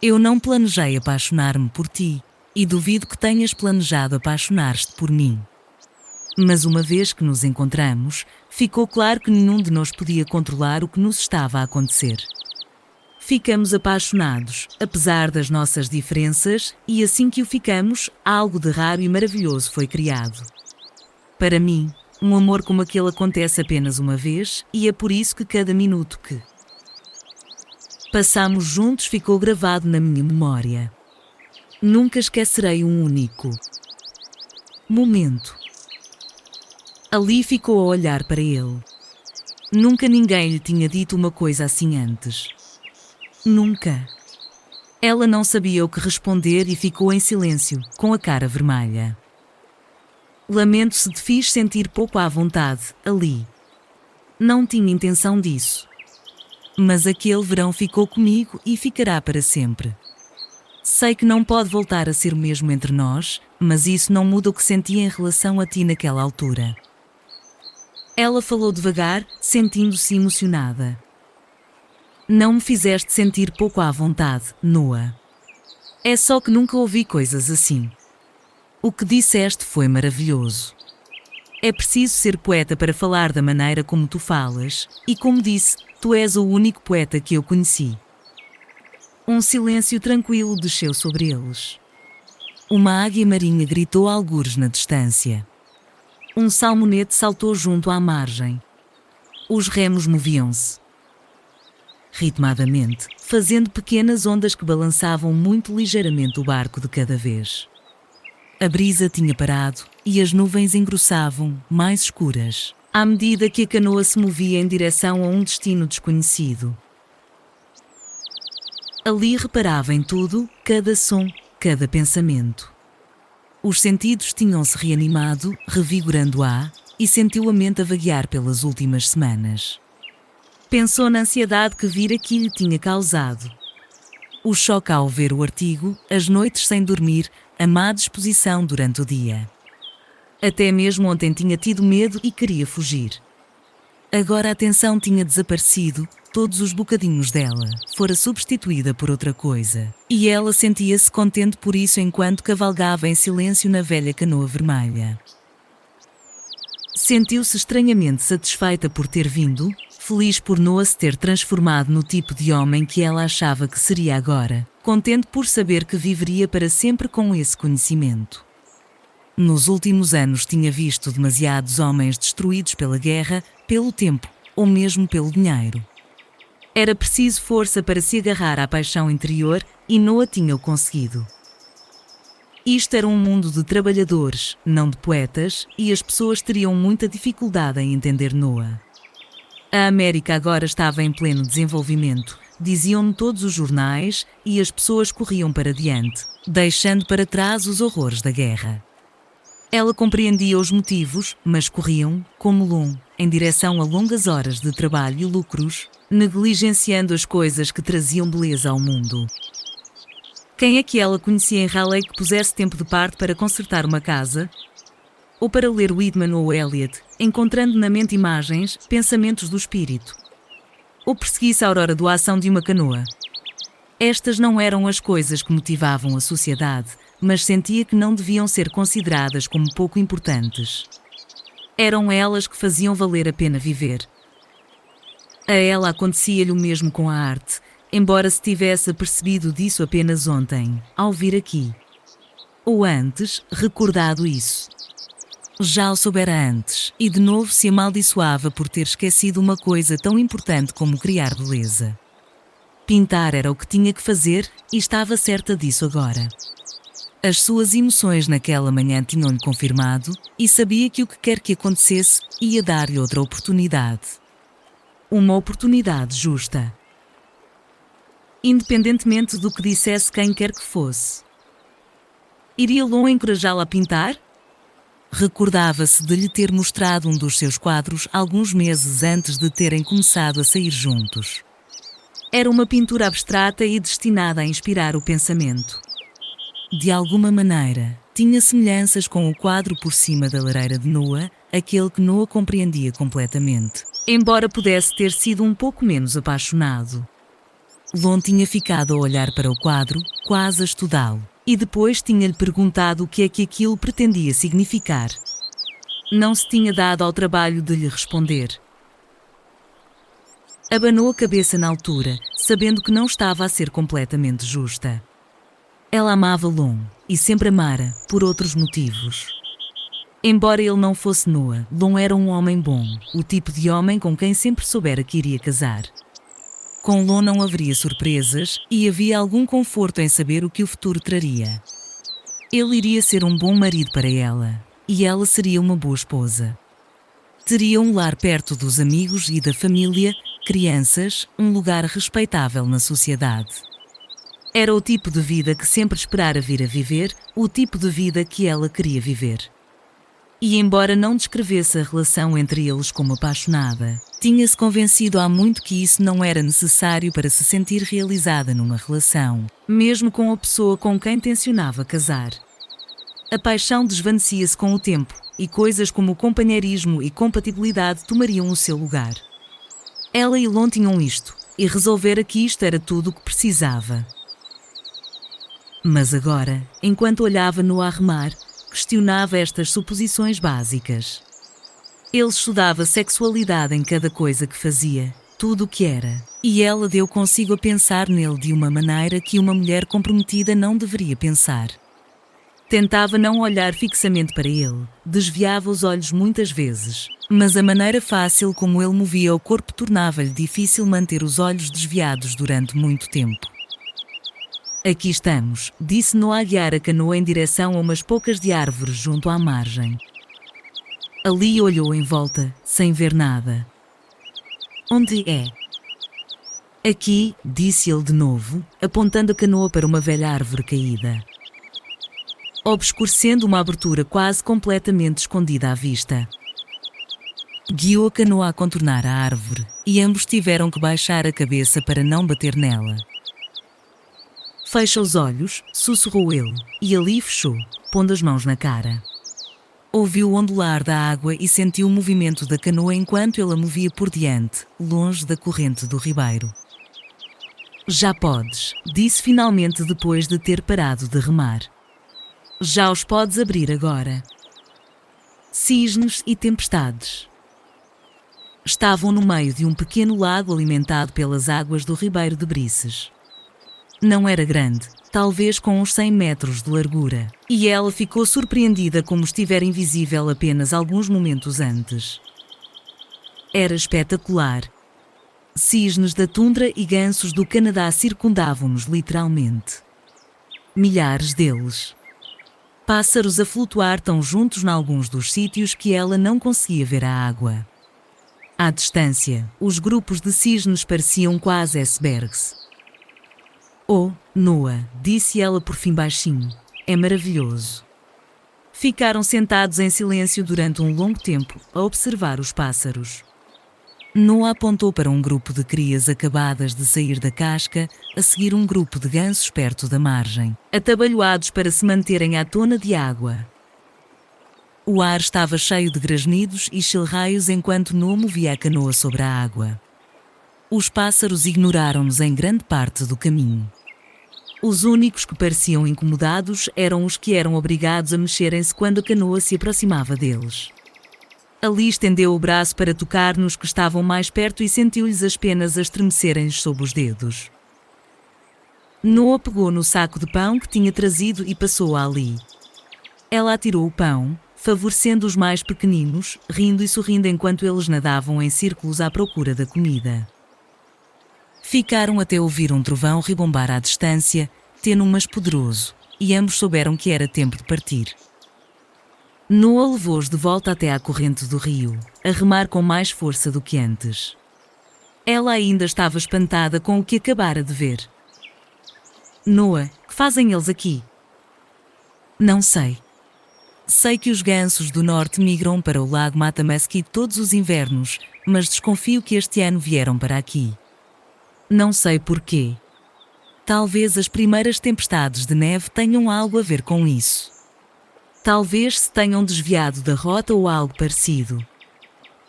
Eu não planejei apaixonar-me por ti, e duvido que tenhas planejado apaixonar-te por mim. Mas uma vez que nos encontramos, ficou claro que nenhum de nós podia controlar o que nos estava a acontecer. Ficamos apaixonados, apesar das nossas diferenças, e assim que o ficamos, algo de raro e maravilhoso foi criado. Para mim, um amor como aquele acontece apenas uma vez, e é por isso que cada minuto que passamos juntos ficou gravado na minha memória. Nunca esquecerei um único momento. Ali ficou a olhar para ele. Nunca ninguém lhe tinha dito uma coisa assim antes. Nunca. Ela não sabia o que responder e ficou em silêncio, com a cara vermelha. Lamento se te fiz sentir pouco à vontade, ali. Não tinha intenção disso. Mas aquele verão ficou comigo e ficará para sempre. Sei que não pode voltar a ser o mesmo entre nós, mas isso não muda o que sentia em relação a ti naquela altura. Ela falou devagar, sentindo-se emocionada. Não me fizeste sentir pouco à vontade, Noah. É só que nunca ouvi coisas assim. O que disseste foi maravilhoso. É preciso ser poeta para falar da maneira como tu falas, e como disse, tu és o único poeta que eu conheci. Um silêncio tranquilo desceu sobre eles. Uma águia marinha gritou algures na distância. Um salmonete saltou junto à margem. Os remos moviam-se ritmadamente, fazendo pequenas ondas que balançavam muito ligeiramente o barco de cada vez. A brisa tinha parado e as nuvens engrossavam, mais escuras, à medida que a canoa se movia em direção a um destino desconhecido. Ali reparava em tudo, cada som, cada pensamento. Os sentidos tinham-se reanimado, revigorando-a, e sentiu a mente a vaguear pelas últimas semanas. Pensou na ansiedade que vir aqui lhe tinha causado. O choque ao ver o artigo, as noites sem dormir, a má disposição durante o dia. Até mesmo ontem tinha tido medo e queria fugir. Agora a tensão tinha desaparecido, todos os bocadinhos dela, fora substituída por outra coisa, e ela sentia-se contente por isso enquanto cavalgava em silêncio na velha canoa vermelha. Sentiu-se estranhamente satisfeita por ter vindo, feliz por Noah se ter transformado no tipo de homem que ela achava que seria agora, contente por saber que viveria para sempre com esse conhecimento. Nos últimos anos tinha visto demasiados homens destruídos pela guerra, pelo tempo, ou mesmo pelo dinheiro. Era preciso força para se agarrar à paixão interior, e Noah tinha-o conseguido. Isto era um mundo de trabalhadores, não de poetas, e as pessoas teriam muita dificuldade em entender Noah. A América agora estava em pleno desenvolvimento, diziam-no todos os jornais, e as pessoas corriam para diante, deixando para trás os horrores da guerra. Ela compreendia os motivos, mas corriam, como Lon, em direção a longas horas de trabalho e lucros, negligenciando as coisas que traziam beleza ao mundo. Quem é que ela conhecia em Raleigh que pusesse tempo de parte para consertar uma casa? Ou para ler Whitman ou Eliot, encontrando na mente imagens, pensamentos do espírito? Ou perseguisse a aurora do ação de uma canoa? Estas não eram as coisas que motivavam a sociedade, mas sentia que não deviam ser consideradas como pouco importantes. Eram elas que faziam valer a pena viver. A ela acontecia-lhe o mesmo com a arte, embora se tivesse apercebido disso apenas ontem, ao vir aqui. Ou antes, recordado isso. Já o soubera antes, e de novo se amaldiçoava por ter esquecido uma coisa tão importante como criar beleza. Pintar era o que tinha que fazer, e estava certa disso agora. As suas emoções naquela manhã tinham-lhe confirmado, e sabia que o que quer que acontecesse, ia dar-lhe outra oportunidade. Uma oportunidade justa. Independentemente do que dissesse quem quer que fosse. Iria Lon encorajá-la a pintar? Recordava-se de lhe ter mostrado um dos seus quadros alguns meses antes de terem começado a sair juntos. Era uma pintura abstrata e destinada a inspirar o pensamento. De alguma maneira, tinha semelhanças com o quadro por cima da lareira de Noah, aquele que Noah compreendia completamente, embora pudesse ter sido um pouco menos apaixonado. Lon tinha ficado a olhar para o quadro, quase a estudá-lo, e depois tinha-lhe perguntado o que é que aquilo pretendia significar. Não se tinha dado ao trabalho de lhe responder. Abanou a cabeça na altura, sabendo que não estava a ser completamente justa. Ela amava Lon, e sempre amara, por outros motivos. Embora ele não fosse Noah, Lon era um homem bom, o tipo de homem com quem sempre soubera que iria casar. Com Lon não haveria surpresas, e havia algum conforto em saber o que o futuro traria. Ele iria ser um bom marido para ela, e ela seria uma boa esposa. Teria um lar perto dos amigos e da família, crianças, um lugar respeitável na sociedade. Era o tipo de vida que sempre esperara vir a viver, o tipo de vida que ela queria viver. E embora não descrevesse a relação entre eles como apaixonada, tinha-se convencido há muito que isso não era necessário para se sentir realizada numa relação, mesmo com a pessoa com quem tencionava casar. A paixão desvanecia-se com o tempo, e coisas como o companheirismo e compatibilidade tomariam o seu lugar. Ela e Lon tinham isto, e resolvera que isto era tudo o que precisava. Mas agora, enquanto olhava-no a remar, questionava estas suposições básicas. Ele estudava sexualidade em cada coisa que fazia, tudo o que era, e ela deu consigo a pensar nele de uma maneira que uma mulher comprometida não deveria pensar. Tentava não olhar fixamente para ele, desviava os olhos muitas vezes, mas a maneira fácil como ele movia o corpo tornava-lhe difícil manter os olhos desviados durante muito tempo. Aqui estamos, disse Noah a guiar a canoa em direção a umas poucas de árvores junto à margem. Ali olhou em volta, sem ver nada. Onde é? Aqui, disse ele de novo, apontando a canoa para uma velha árvore caída, obscurecendo uma abertura quase completamente escondida à vista. Guiou a canoa a contornar a árvore, e ambos tiveram que baixar a cabeça para não bater nela. Fecha os olhos, sussurrou ele, e ali fechou, pondo as mãos na cara. Ouviu o ondular da água e sentiu o movimento da canoa enquanto ele a movia por diante, longe da corrente do ribeiro. Já podes, disse finalmente depois de ter parado de remar. Já os podes abrir agora. Cisnes e tempestades. Estavam no meio de um pequeno lago alimentado pelas águas do ribeiro de Brices. Não era grande, talvez com uns 100 metros de largura, e ela ficou surpreendida como estivera invisível apenas alguns momentos antes. Era espetacular. Cisnes da tundra e gansos do Canadá circundavam-nos literalmente. Milhares deles. Pássaros a flutuar tão juntos em alguns dos sítios que ela não conseguia ver a água. À distância, os grupos de cisnes pareciam quase icebergs. Oh, Noah, disse ela por fim baixinho, é maravilhoso. Ficaram sentados em silêncio durante um longo tempo, a observar os pássaros. Noah apontou para um grupo de crias acabadas de sair da casca, a seguir um grupo de gansos perto da margem, atabalhoados para se manterem à tona de água. O ar estava cheio de grasnidos e chilraios enquanto Noah movia a canoa sobre a água. Os pássaros ignoraram-nos em grande parte do caminho. Os únicos que pareciam incomodados eram os que eram obrigados a mexerem-se quando a canoa se aproximava deles. Ali estendeu o braço para tocar nos que estavam mais perto e sentiu-lhes as penas a estremecerem sob os dedos. Noah pegou no saco de pão que tinha trazido e passou ali. Ela atirou o pão, favorecendo os mais pequeninos, rindo e sorrindo enquanto eles nadavam em círculos à procura da comida. Ficaram até ouvir um trovão ribombar à distância, tenue mas poderoso, e ambos souberam que era tempo de partir. Noah levou-os de volta até à corrente do rio, a remar com mais força do que antes. Ela ainda estava espantada com o que acabara de ver. Noah, que fazem eles aqui? Não sei. Sei que os gansos do norte migram para o lago Matamesquite todos os invernos, mas desconfio que este ano vieram para aqui. Não sei porquê. Talvez as primeiras tempestades de neve tenham algo a ver com isso. Talvez se tenham desviado da rota ou algo parecido.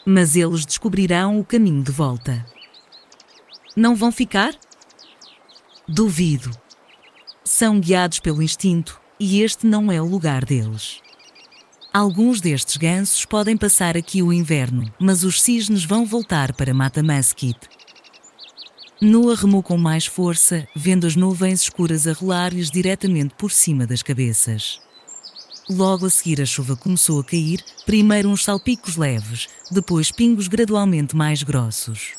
Mas eles descobrirão o caminho de volta. Não vão ficar? Duvido. São guiados pelo instinto, e este não é o lugar deles. Alguns destes gansos podem passar aqui o inverno, mas os cisnes vão voltar para Matamesquite. Noah remou com mais força, vendo as nuvens escuras a rolar-lhes diretamente por cima das cabeças. Logo a seguir a chuva começou a cair, primeiro uns salpicos leves, depois pingos gradualmente mais grossos.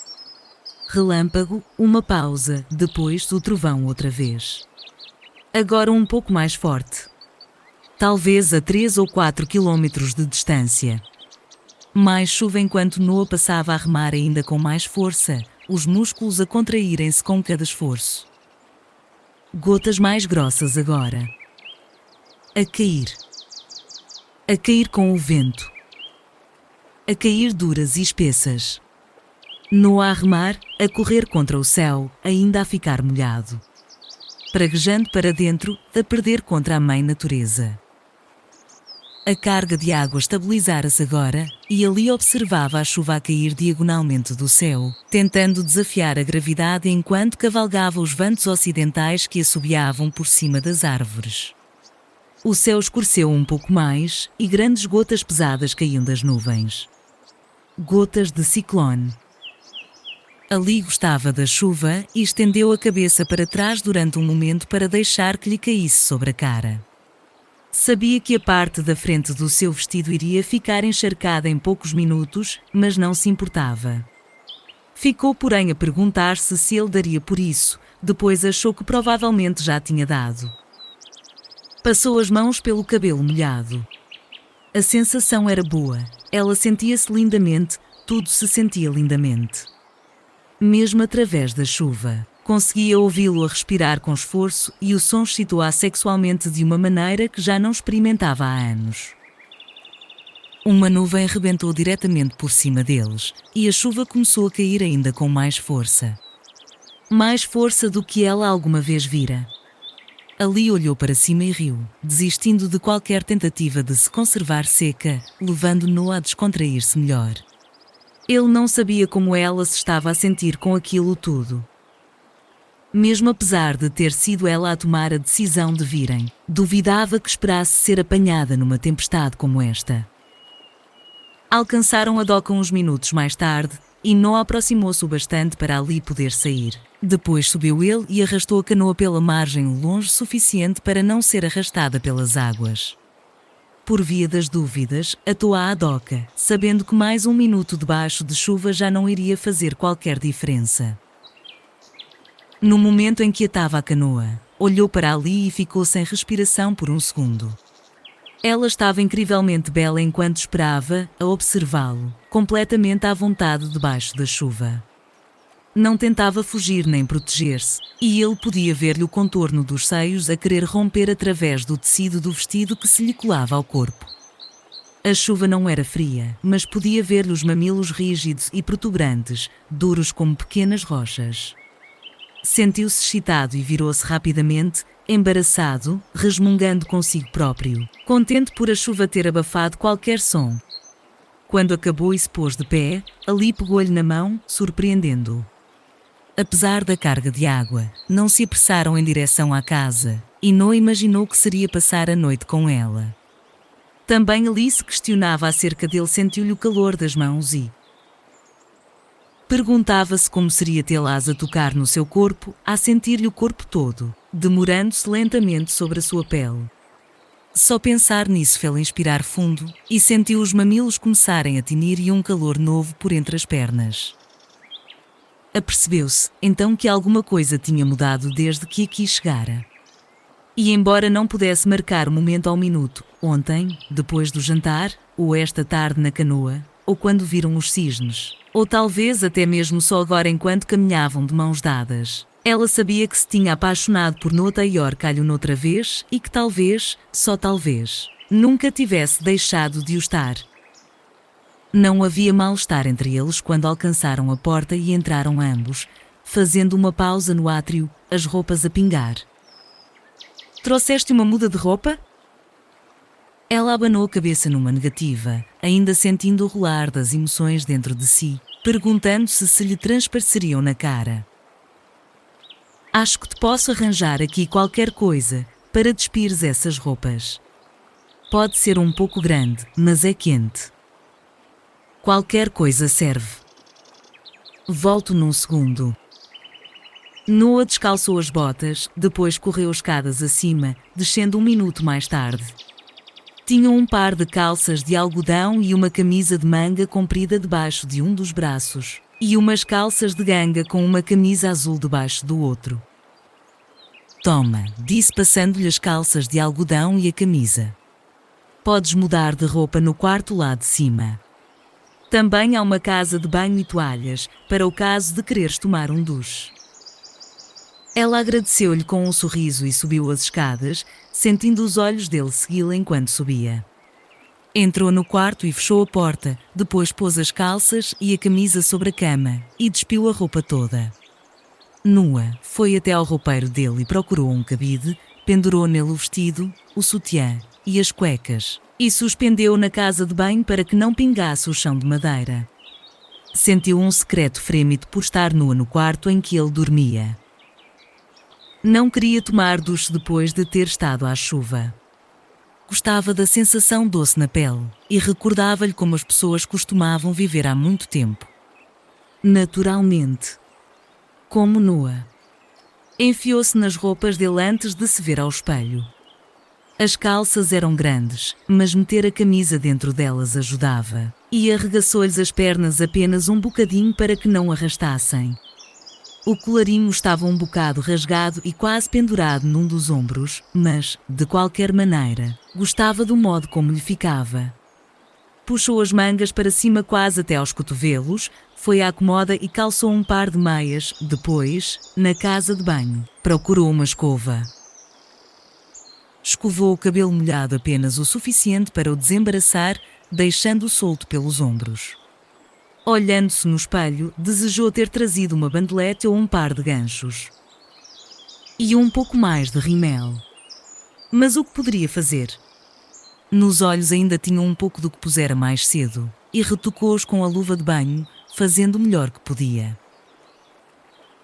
Relâmpago, uma pausa, depois o trovão outra vez. Agora um pouco mais forte. Talvez a 3 ou 4 quilômetros de distância. Mais chuva enquanto Noah passava a remar ainda com mais força, os músculos a contraírem-se com cada esforço. Gotas mais grossas agora. A cair. A cair com o vento. A cair duras e espessas. Noah a remar, a correr contra o céu, ainda a ficar molhado. Praguejando para dentro, a perder contra a mãe natureza. A carga de água estabilizara-se agora, e ali observava a chuva a cair diagonalmente do céu, tentando desafiar a gravidade enquanto cavalgava os ventos ocidentais que assobiavam por cima das árvores. O céu escureceu um pouco mais e grandes gotas pesadas caíam das nuvens. Gotas de ciclone. Ali gostava da chuva e estendeu a cabeça para trás durante um momento para deixar que lhe caísse sobre a cara. Sabia que a parte da frente do seu vestido iria ficar encharcada em poucos minutos, mas não se importava. Ficou, porém, a perguntar-se se ele daria por isso, depois achou que provavelmente já tinha dado. Passou as mãos pelo cabelo molhado. A sensação era boa, ela sentia-se lindamente, tudo se sentia lindamente. Mesmo através da chuva, conseguia ouvi-lo a respirar com esforço e o som excitou-a sexualmente de uma maneira que já não experimentava há anos. Uma nuvem rebentou diretamente por cima deles, e a chuva começou a cair ainda com mais força. Mais força do que ela alguma vez vira. Ali olhou para cima e riu, desistindo de qualquer tentativa de se conservar seca, levando-no a descontrair-se melhor. Ele não sabia como ela se estava a sentir com aquilo tudo. Mesmo apesar de ter sido ela a tomar a decisão de virem, duvidava que esperasse ser apanhada numa tempestade como esta. Alcançaram a doca uns minutos mais tarde, e Noah aproximou-se o bastante para ali poder sair. Depois subiu ele e arrastou a canoa pela margem longe suficiente para não ser arrastada pelas águas. Por via das dúvidas, atou-a à doca, sabendo que mais um minuto debaixo de chuva já não iria fazer qualquer diferença. No momento em que atava a canoa, olhou para ali e ficou sem respiração por um segundo. Ela estava incrivelmente bela enquanto esperava, a observá-lo, completamente à vontade debaixo da chuva. Não tentava fugir nem proteger-se, e ele podia ver-lhe o contorno dos seios a querer romper através do tecido do vestido que se lhe colava ao corpo. A chuva não era fria, mas podia ver-lhe os mamilos rígidos e protuberantes, duros como pequenas rochas. Sentiu-se excitado e virou-se rapidamente, embaraçado, resmungando consigo próprio, contente por a chuva ter abafado qualquer som. Quando acabou e se pôs de pé, ali pegou-lhe na mão, surpreendendo-o. Apesar da carga de água, não se apressaram em direção à casa, e Noah imaginou que seria passar a noite com ela. Também ali se questionava acerca dele, sentiu-lhe o calor das mãos e perguntava-se como seria tê-las a tocar no seu corpo, a sentir-lhe o corpo todo, demorando-se lentamente sobre a sua pele. Só pensar nisso fê-la inspirar fundo, e sentiu os mamilos começarem a tinir e um calor novo por entre as pernas. Apercebeu-se, então, que alguma coisa tinha mudado desde que aqui chegara. E embora não pudesse marcar o momento ao minuto, ontem, depois do jantar, ou esta tarde na canoa, ou quando viram os cisnes, ou talvez até mesmo só agora enquanto caminhavam de mãos dadas, ela sabia que se tinha apaixonado por Noah Taylor Calho noutra vez e que talvez, só talvez, nunca tivesse deixado de o estar. Não havia mal-estar entre eles quando alcançaram a porta e entraram ambos, fazendo uma pausa no átrio, as roupas a pingar. "Trouxeste uma muda de roupa?" Ela abanou a cabeça numa negativa, ainda sentindo o rolar das emoções dentro de si, perguntando-se se lhe transpareceriam na cara. "Acho que te posso arranjar aqui qualquer coisa para despires essas roupas. Pode ser um pouco grande, mas é quente. Qualquer coisa serve." "Volto num segundo." Noah descalçou as botas, depois correu escadas acima, descendo um minuto mais tarde. Tinha um par de calças de algodão e uma camisa de manga comprida debaixo de um dos braços, e umas calças de ganga com uma camisa azul debaixo do outro. "Toma", disse passando-lhe as calças de algodão e a camisa. "Podes mudar de roupa no quarto lá de cima. Também há uma casa de banho e toalhas, para o caso de quereres tomar um duche." Ela agradeceu-lhe com um sorriso e subiu as escadas, sentindo os olhos dele segui-la enquanto subia. Entrou no quarto e fechou a porta, depois pôs as calças e a camisa sobre a cama, e despiu a roupa toda. Nua, foi até ao roupeiro dele e procurou um cabide, pendurou nele o vestido, o sutiã e as cuecas, e suspendeu na casa de banho para que não pingasse o chão de madeira. Sentiu um secreto frêmito por estar nua no quarto em que ele dormia. Não queria tomar duche depois de ter estado à chuva. Gostava da sensação doce na pele e recordava-lhe como as pessoas costumavam viver há muito tempo. Naturalmente. Como nua. Enfiou-se nas roupas dele antes de se ver ao espelho. As calças eram grandes, mas meter a camisa dentro delas ajudava, e arregaçou-lhes as pernas apenas um bocadinho para que não arrastassem. O colarinho estava um bocado rasgado e quase pendurado num dos ombros, mas, de qualquer maneira, gostava do modo como lhe ficava. Puxou as mangas para cima quase até aos cotovelos, foi à comoda e calçou um par de meias. Depois, na casa de banho, procurou uma escova. Escovou o cabelo molhado apenas o suficiente para o desembaraçar, deixando-o solto pelos ombros. Olhando-se no espelho, desejou ter trazido uma bandelete ou um par de ganchos. E um pouco mais de rímel. Mas o que poderia fazer? Nos olhos ainda tinha um pouco do que pusera mais cedo, e retocou-os com a luva de banho, fazendo o melhor que podia.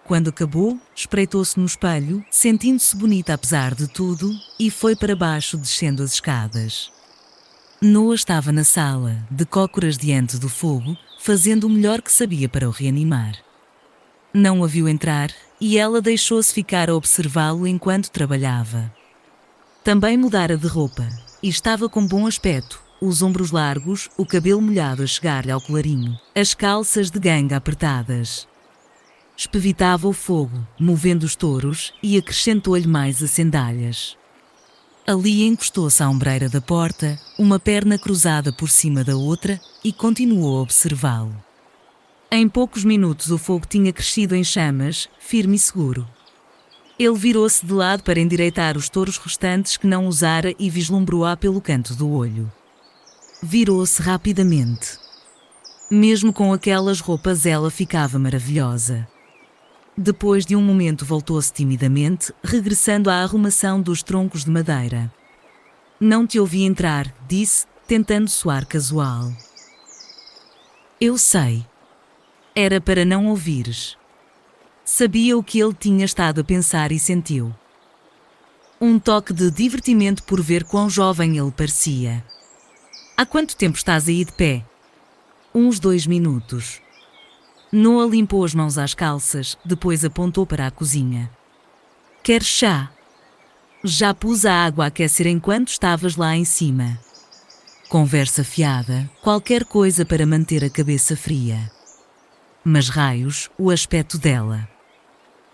Quando acabou, espreitou-se no espelho, sentindo-se bonita apesar de tudo, e foi para baixo descendo as escadas. Noah estava na sala, de cócoras diante do fogo, fazendo o melhor que sabia para o reanimar. Não a viu entrar, e ela deixou-se ficar a observá-lo enquanto trabalhava. Também mudara de roupa, e estava com bom aspecto, os ombros largos, o cabelo molhado a chegar-lhe ao colarinho, as calças de ganga apertadas. Espevitava o fogo, movendo os touros, e acrescentou-lhe mais as sandálias. Ali encostou-se à ombreira da porta, uma perna cruzada por cima da outra, e continuou a observá-lo. Em poucos minutos o fogo tinha crescido em chamas, firme e seguro. Ele virou-se de lado para endireitar os touros restantes que não usara e vislumbrou-a pelo canto do olho. Virou-se rapidamente. Mesmo com aquelas roupas ela ficava maravilhosa. Depois de um momento voltou-se timidamente, regressando à arrumação dos troncos de madeira. Não te ouvi entrar, disse, tentando soar casual. Eu sei. Era para não ouvires. Sabia o que ele tinha estado a pensar e sentiu. Um toque de divertimento por ver quão jovem ele parecia. Há quanto tempo estás aí de pé? Uns 2 minutos. Noah limpou as mãos às calças, depois apontou para a cozinha. Queres chá? Já pus a água a aquecer enquanto estavas lá em cima. Conversa fiada, qualquer coisa para manter a cabeça fria. Mas raios, o aspecto dela.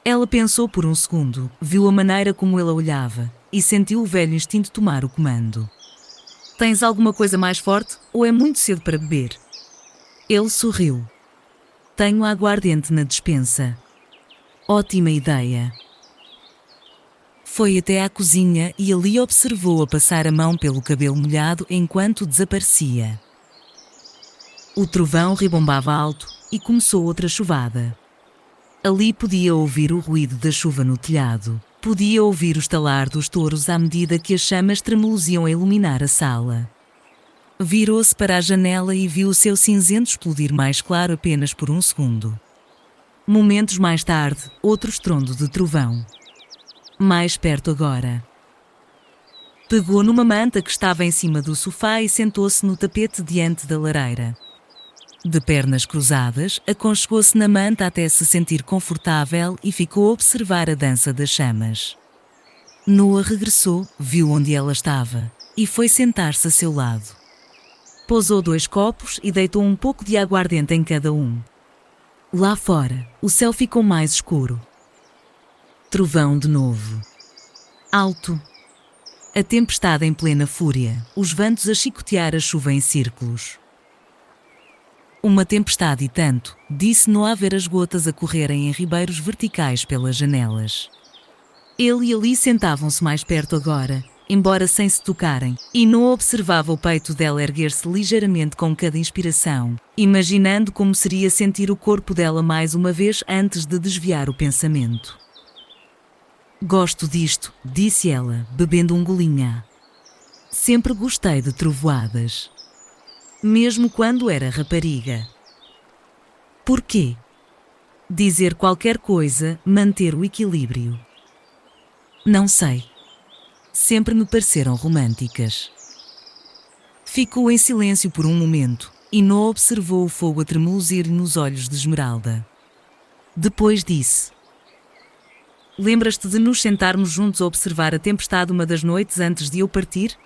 Ela pensou por um segundo, viu a maneira como ele a olhava, e sentiu o velho instinto tomar o comando. Tens alguma coisa mais forte, ou é muito cedo para beber? Ele sorriu. Tenho aguardente na despensa. Ótima ideia. Foi até à cozinha e ali observou-a passar a mão pelo cabelo molhado enquanto desaparecia. O trovão ribombava alto e começou outra chuvada. Ali podia ouvir o ruído da chuva no telhado. Podia ouvir o estalar dos touros à medida que as chamas tremeluziam a iluminar a sala. Virou-se para a janela e viu o céu cinzento explodir mais claro apenas por um segundo. Momentos mais tarde, outro estrondo de trovão. Mais perto agora. Pegou numa manta que estava em cima do sofá e sentou-se no tapete diante da lareira. De pernas cruzadas, aconchegou-se na manta até se sentir confortável e ficou a observar a dança das chamas. Noah regressou, viu onde ela estava, e foi sentar-se a seu lado. Pousou 2 copos e deitou um pouco de aguardente em cada um. Lá fora, o céu ficou mais escuro. Trovão de novo. Alto. A tempestade em plena fúria, os ventos a chicotear a chuva em círculos. Uma tempestade e tanto, disse Noah a ver as gotas a correrem em ribeiros verticais pelas janelas. Ele e ali sentavam-se mais perto agora, embora sem se tocarem, e Noah observava o peito dela erguer-se ligeiramente com cada inspiração, imaginando como seria sentir o corpo dela mais uma vez antes de desviar o pensamento. Gosto disto, disse ela, bebendo um golinho. Sempre gostei de trovoadas. Mesmo quando era rapariga. Porquê? Dizer qualquer coisa, manter o equilíbrio. Não sei. Sempre me pareceram românticas. Ficou em silêncio por um momento, e Noah observou o fogo a tremuluzir nos olhos de Esmeralda. Depois disse: Lembras-te de nos sentarmos juntos a observar a tempestade uma das noites antes de eu partir?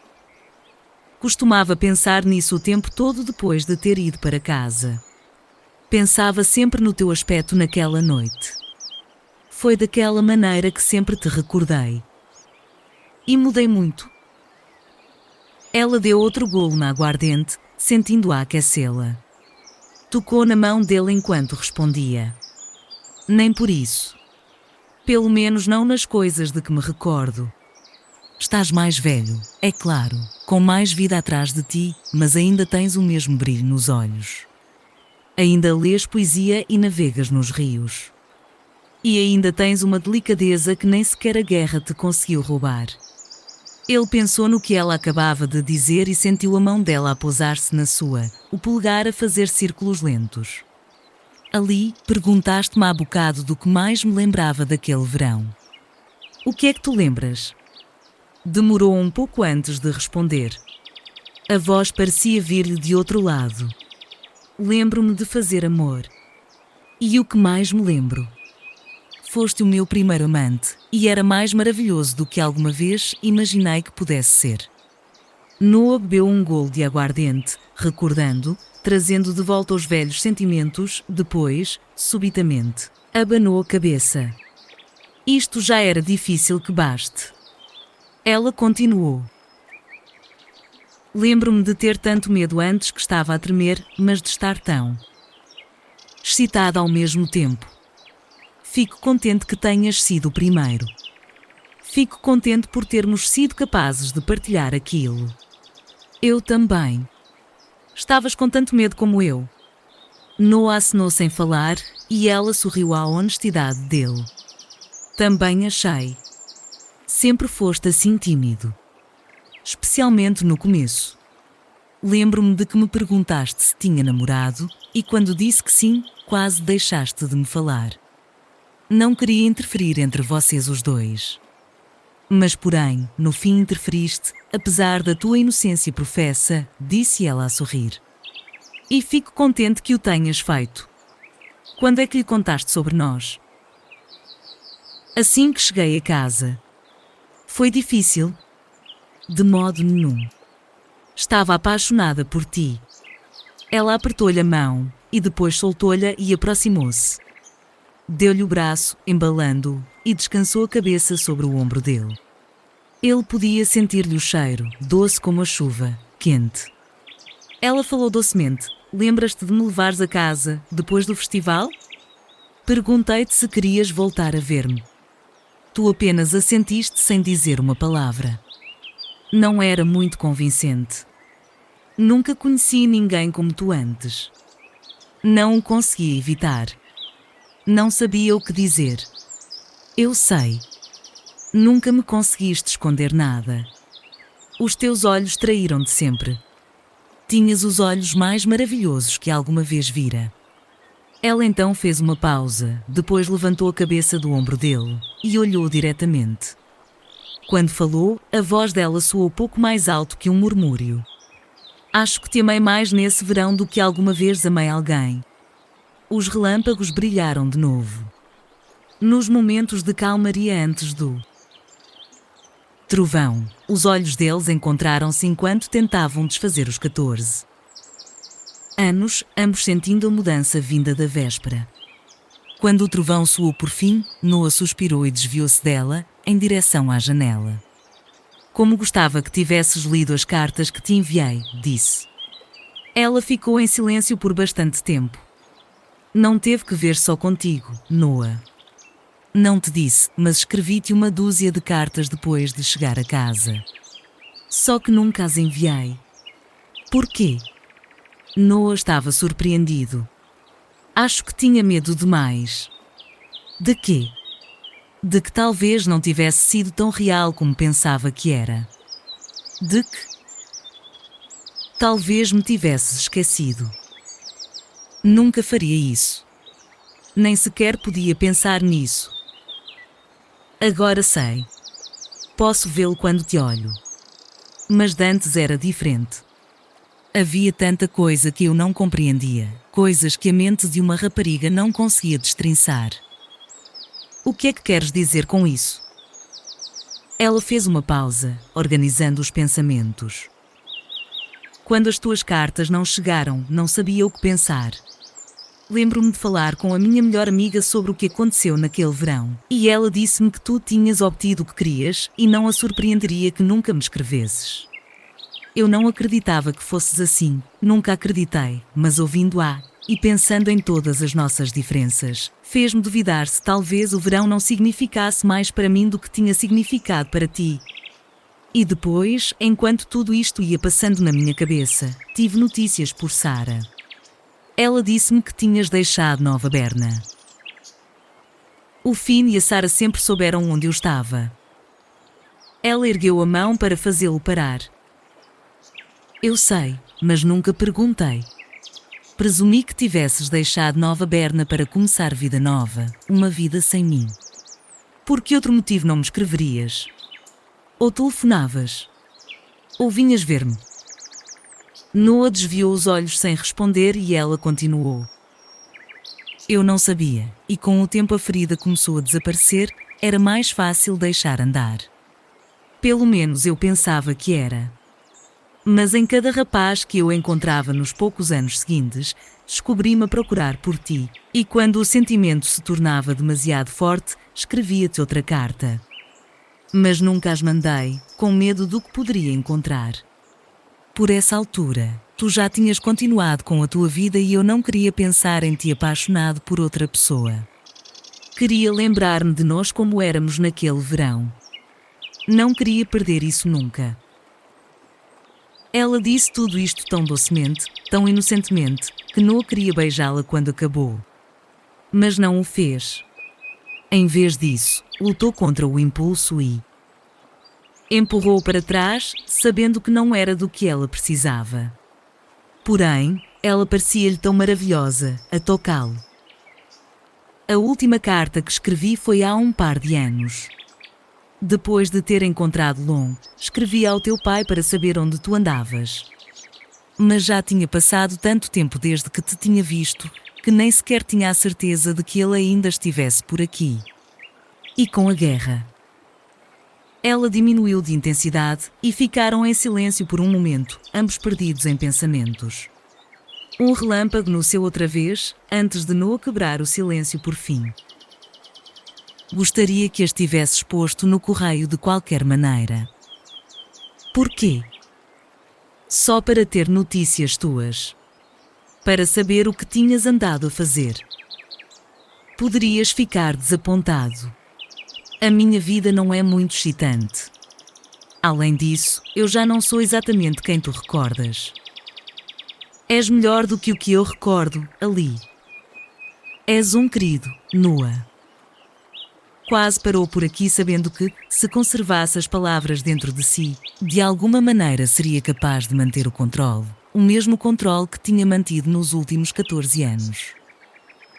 Costumava pensar nisso o tempo todo depois de ter ido para casa. Pensava sempre no teu aspecto naquela noite. Foi daquela maneira que sempre te recordei. E mudei muito. Ela deu outro golo na aguardente, sentindo-a aquecê-la. Tocou na mão dele enquanto respondia: Nem por isso. Pelo menos não nas coisas de que me recordo. Estás mais velho, é claro, com mais vida atrás de ti, mas ainda tens o mesmo brilho nos olhos. Ainda lês poesia e navegas nos rios. E ainda tens uma delicadeza que nem sequer a guerra te conseguiu roubar. Ele pensou no que ela acabava de dizer e sentiu a mão dela a pousar-se na sua, o polegar a fazer círculos lentos. Ali, perguntaste-me há bocado do que mais me lembrava daquele verão. O que é que tu lembras? Demorou um pouco antes de responder. A voz parecia vir-lhe de outro lado. Lembro-me de fazer amor. E o que mais me lembro? Foste o meu primeiro amante, e era mais maravilhoso do que alguma vez imaginei que pudesse ser. Noah bebeu um golo de aguardente, recordando, trazendo de volta os velhos sentimentos, depois, subitamente, abanou a cabeça. Isto já era difícil que baste. Ela continuou. Lembro-me de ter tanto medo antes que estava a tremer, mas de estar tão excitada ao mesmo tempo. Fico contente que tenhas sido o primeiro. Fico contente por termos sido capazes de partilhar aquilo. Eu também. Estavas com tanto medo como eu. Noah acenou sem falar, e ela sorriu à honestidade dele. Também achei. Sempre foste assim tímido. Especialmente no começo. Lembro-me de que me perguntaste se tinha namorado, e quando disse que sim, quase deixaste de me falar. Não queria interferir entre vocês os dois. Mas, porém, no fim interferiste, apesar da tua inocência professa, disse ela a sorrir. E fico contente que o tenhas feito. Quando é que lhe contaste sobre nós? Assim que cheguei a casa. Foi difícil? De modo nenhum. Estava apaixonada por ti. Ela apertou-lhe a mão, e depois soltou-lhe e aproximou-se. Deu-lhe o braço, embalando-o, e descansou a cabeça sobre o ombro dele. Ele podia sentir-lhe o cheiro, doce como a chuva, quente. Ela falou docemente: Lembras-te de me levares a casa, depois do festival? Perguntei-te se querias voltar a ver-me. Tu apenas assentiste sem dizer uma palavra. Não era muito convincente. Nunca conheci ninguém como tu antes. Não o conseguia evitar. Não sabia o que dizer. Eu sei. Nunca me conseguiste esconder nada. Os teus olhos traíram-te sempre. Tinhas os olhos mais maravilhosos que alguma vez vira. Ela então fez uma pausa, depois levantou a cabeça do ombro dele e olhou diretamente. Quando falou, a voz dela soou pouco mais alto que um murmúrio. Acho que te amei mais nesse verão do que alguma vez amei alguém. Os relâmpagos brilharam de novo. Nos momentos de calmaria antes do trovão, os olhos deles encontraram-se enquanto tentavam desfazer os 14 anos, ambos sentindo a mudança vinda da véspera. Quando o trovão soou por fim, Noah suspirou e desviou-se dela, em direção à janela. Como gostava que tivesses lido as cartas que te enviei, disse. Ela ficou em silêncio por bastante tempo. Não teve que ver só contigo, Noah. Não te disse, mas escrevi-te uma dúzia de cartas depois de chegar a casa. Só que nunca as enviei. Porquê? Noah estava surpreendido. Acho que tinha medo demais. De quê? De que talvez não tivesse sido tão real como pensava que era. De que talvez me tivesses esquecido. Nunca faria isso. Nem sequer podia pensar nisso. Agora sei. Posso vê-lo quando te olho. Mas de antes era diferente. Havia tanta coisa que eu não compreendia, coisas que a mente de uma rapariga não conseguia destrinçar. O que é que queres dizer com isso? Ela fez uma pausa, organizando os pensamentos. Quando as tuas cartas não chegaram, não sabia o que pensar. Lembro-me de falar com a minha melhor amiga sobre o que aconteceu naquele verão, e ela disse-me que tu tinhas obtido o que querias e não a surpreenderia que nunca me escrevesses. Eu não acreditava que fosses assim, nunca acreditei, mas ouvindo-a, e pensando em todas as nossas diferenças, fez-me duvidar se talvez o verão não significasse mais para mim do que tinha significado para ti. E depois, enquanto tudo isto ia passando na minha cabeça, tive notícias por Sara. Ela disse-me que tinhas deixado Nova Berna. O Finn e a Sara sempre souberam onde eu estava. Ela ergueu a mão para fazê-lo parar. Eu sei, mas nunca perguntei. Presumi que tivesses deixado Nova Berna para começar vida nova, uma vida sem mim. Por que outro motivo não me escreverias? Ou telefonavas? Ou vinhas ver-me? Noah desviou os olhos sem responder e ela continuou. Eu não sabia, e com o tempo a ferida começou a desaparecer, era mais fácil deixar andar. Pelo menos eu pensava que era. Mas em cada rapaz que eu encontrava nos poucos anos seguintes, descobri-me a procurar por ti, e quando o sentimento se tornava demasiado forte, escrevia-te outra carta. Mas nunca as mandei, com medo do que poderia encontrar. Por essa altura, tu já tinhas continuado com a tua vida e eu não queria pensar em ti apaixonado por outra pessoa. Queria lembrar-me de nós como éramos naquele verão. Não queria perder isso nunca. Ela disse tudo isto tão docemente, tão inocentemente, que Noah queria beijá-la quando acabou. Mas não o fez. Em vez disso, lutou contra o impulso e empurrou-o para trás, sabendo que não era do que ela precisava. Porém, ela parecia-lhe tão maravilhosa, a tocá-lo. A última carta que escrevi foi há um par de anos. Depois de ter encontrado Lon, escrevi ao teu pai para saber onde tu andavas. Mas já tinha passado tanto tempo desde que te tinha visto, que nem sequer tinha a certeza de que ele ainda estivesse por aqui. E com a guerra. Ela diminuiu de intensidade e ficaram em silêncio por um momento, ambos perdidos em pensamentos. Um relâmpago nasceu outra vez, antes de Noah quebrar o silêncio por fim. Gostaria que as tivesses posto no correio de qualquer maneira. Porquê? Só para ter notícias tuas. Para saber o que tinhas andado a fazer. Poderias ficar desapontado. A minha vida não é muito excitante. Além disso, eu já não sou exatamente quem tu recordas. És melhor do que o que eu recordo, ali. És um querido, Noah. Quase parou por aqui sabendo que, se conservasse as palavras dentro de si, de alguma maneira seria capaz de manter o controle, o mesmo controle que tinha mantido nos últimos 14 anos.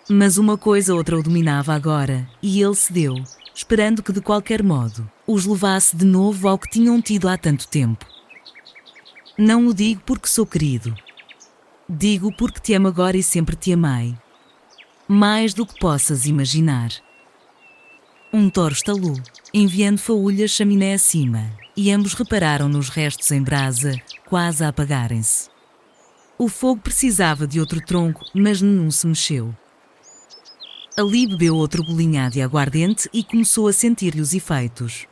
Mas uma coisa ou outra o dominava agora, e ele cedeu, esperando que de qualquer modo, os levasse de novo ao que tinham tido há tanto tempo. Não o digo porque sou querido. Digo porque te amo agora e sempre te amei. Mais do que possas imaginar. Um toro estalou, enviando faúlhas chaminé acima, e ambos repararam nos restos em brasa, quase a apagarem-se. O fogo precisava de outro tronco, mas nenhum se mexeu. Ali bebeu outro golinho de aguardente e começou a sentir-lhe os efeitos.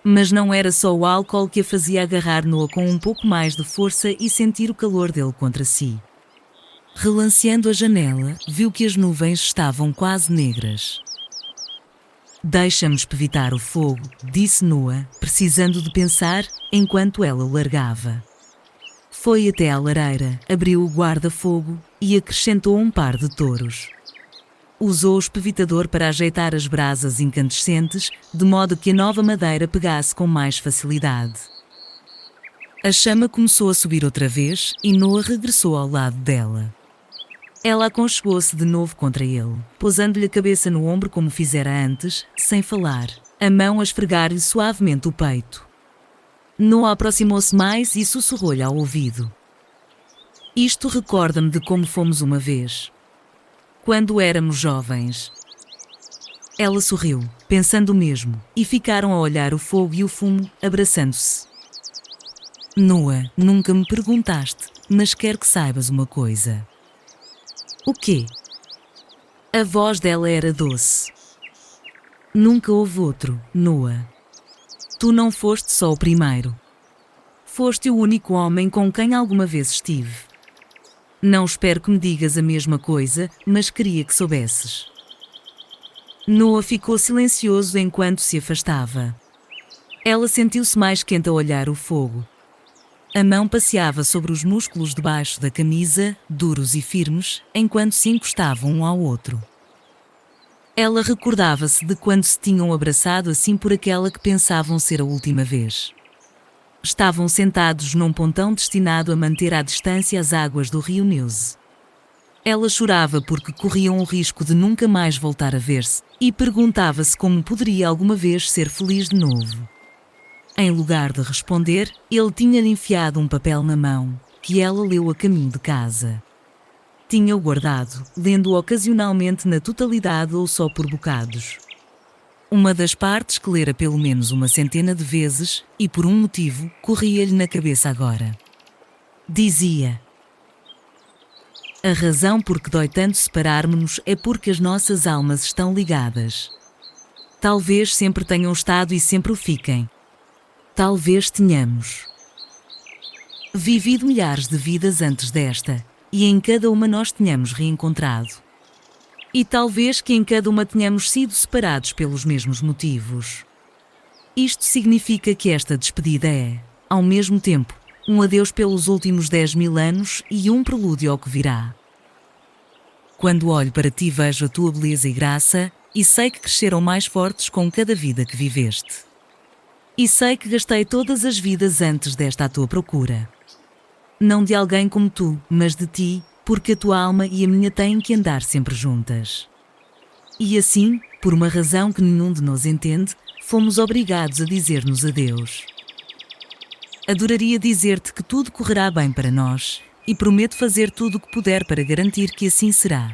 Mas não era só o álcool que a fazia agarrar Noah com um pouco mais de força e sentir o calor dele contra si. Relanceando a janela, viu que as nuvens estavam quase negras. Deixa-me espevitar o fogo, disse Noah, precisando de pensar, enquanto ela o largava. Foi até à lareira, abriu o guarda-fogo e acrescentou um par de touros. Usou o espevitador para ajeitar as brasas incandescentes, de modo que a nova madeira pegasse com mais facilidade. A chama começou a subir outra vez e Noah regressou ao lado dela. Ela aconchegou-se de novo contra ele, pousando-lhe a cabeça no ombro como fizera antes, sem falar, a mão a esfregar-lhe suavemente o peito. Noah aproximou-se mais e sussurrou-lhe ao ouvido. Isto recorda-me de como fomos uma vez. Quando éramos jovens. Ela sorriu, pensando o mesmo, e ficaram a olhar o fogo e o fumo, abraçando-se. Noah, nunca me perguntaste, mas quero que saibas uma coisa. O quê? A voz dela era doce. Nunca houve outro, Noah. Tu não foste só o primeiro. Foste o único homem com quem alguma vez estive. Não espero que me digas a mesma coisa, mas queria que soubesses. Noah ficou silencioso enquanto se afastava. Ela sentiu-se mais quente a olhar o fogo. A mão passeava sobre os músculos debaixo da camisa, duros e firmes, enquanto se encostavam um ao outro. Ela recordava-se de quando se tinham abraçado assim por aquela que pensavam ser a última vez. Estavam sentados num pontão destinado a manter à distância as águas do rio Neuse. Ela chorava porque corriam o risco de nunca mais voltar a ver-se, e perguntava-se como poderia alguma vez ser feliz de novo. Em lugar de responder, ele tinha-lhe enfiado um papel na mão, que ela leu a caminho de casa. Tinha-o guardado, lendo-o ocasionalmente na totalidade ou só por bocados. Uma das partes que lera pelo menos uma centena de vezes, e por um motivo, corria-lhe na cabeça agora. Dizia: a razão por que dói tanto separar-nos é porque as nossas almas estão ligadas. Talvez sempre tenham estado e sempre o fiquem. Talvez tenhamos vivido milhares de vidas antes desta, e em cada uma nós tenhamos reencontrado. E talvez que em cada uma tenhamos sido separados pelos mesmos motivos. Isto significa que esta despedida é, ao mesmo tempo, um adeus pelos últimos 10.000 anos e um prelúdio ao que virá. Quando olho para ti vejo a tua beleza e graça, e sei que cresceram mais fortes com cada vida que viveste. E sei que gastei todas as vidas antes desta à tua procura. Não de alguém como tu, mas de ti, porque a tua alma e a minha têm que andar sempre juntas. E assim, por uma razão que nenhum de nós entende, fomos obrigados a dizer-nos adeus. Adoraria dizer-te que tudo correrá bem para nós, e prometo fazer tudo o que puder para garantir que assim será.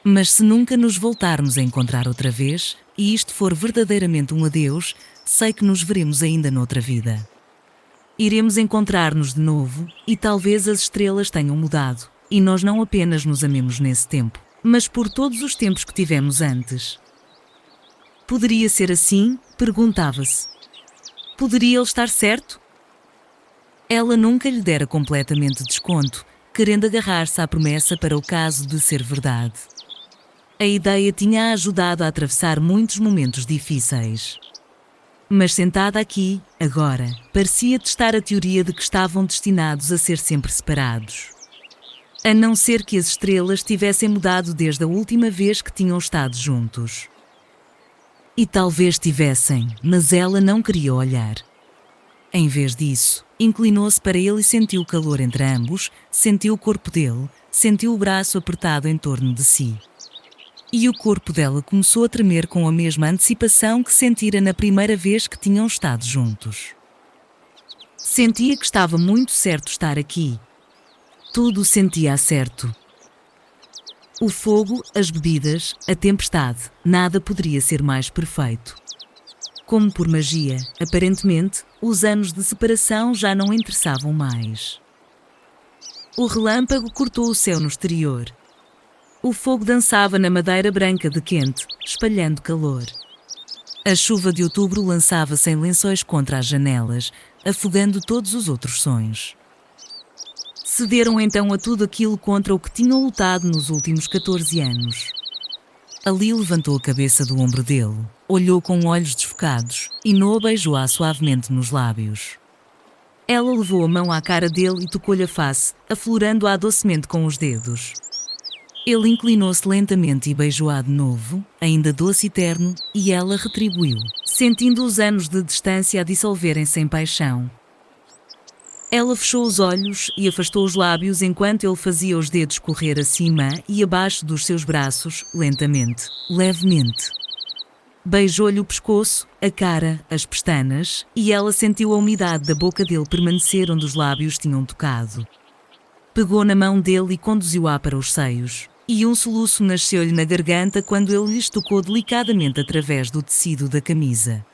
Mas se nunca nos voltarmos a encontrar outra vez, e isto for verdadeiramente um adeus, sei que nos veremos ainda noutra vida. Iremos encontrar-nos de novo, e talvez as estrelas tenham mudado, e nós não apenas nos amemos nesse tempo, mas por todos os tempos que tivemos antes. Poderia ser assim? Perguntava-se. Poderia ele estar certo? Ela nunca lhe dera completamente desconto, querendo agarrar-se à promessa para o caso de ser verdade. A ideia tinha-a ajudado a atravessar muitos momentos difíceis. Mas sentada aqui, agora, parecia testar a teoria de que estavam destinados a ser sempre separados. A não ser que as estrelas tivessem mudado desde a última vez que tinham estado juntos. E talvez tivessem, mas ela não queria olhar. Em vez disso, inclinou-se para ele e sentiu o calor entre ambos, sentiu o corpo dele, sentiu o braço apertado em torno de si. E o corpo dela começou a tremer com a mesma antecipação que sentira na primeira vez que tinham estado juntos. Sentia que estava muito certo estar aqui. Tudo sentia certo. O fogo, as bebidas, a tempestade, nada poderia ser mais perfeito. Como por magia, aparentemente, os anos de separação já não interessavam mais. O relâmpago cortou o céu no exterior. O fogo dançava na madeira branca de quente, espalhando calor. A chuva de outubro lançava-se em lençóis contra as janelas, afogando todos os outros sons. Cederam então a tudo aquilo contra o que tinham lutado nos últimos 14 anos. Ali levantou a cabeça do ombro dele, olhou com olhos desfocados, e Noah beijou-a suavemente nos lábios. Ela levou a mão à cara dele e tocou-lhe a face, aflorando-a docemente com os dedos. Ele inclinou-se lentamente e beijou-a de novo, ainda doce e terno, e ela retribuiu, sentindo os anos de distância a dissolverem-se em paixão. Ela fechou os olhos e afastou os lábios enquanto ele fazia os dedos correr acima e abaixo dos seus braços, lentamente, levemente. Beijou-lhe o pescoço, a cara, as pestanas, e ela sentiu a umidade da boca dele permanecer onde os lábios tinham tocado. Pegou na mão dele e conduziu-a para os seios, e um soluço nasceu-lhe na garganta quando ele lhes tocou delicadamente através do tecido da camisa.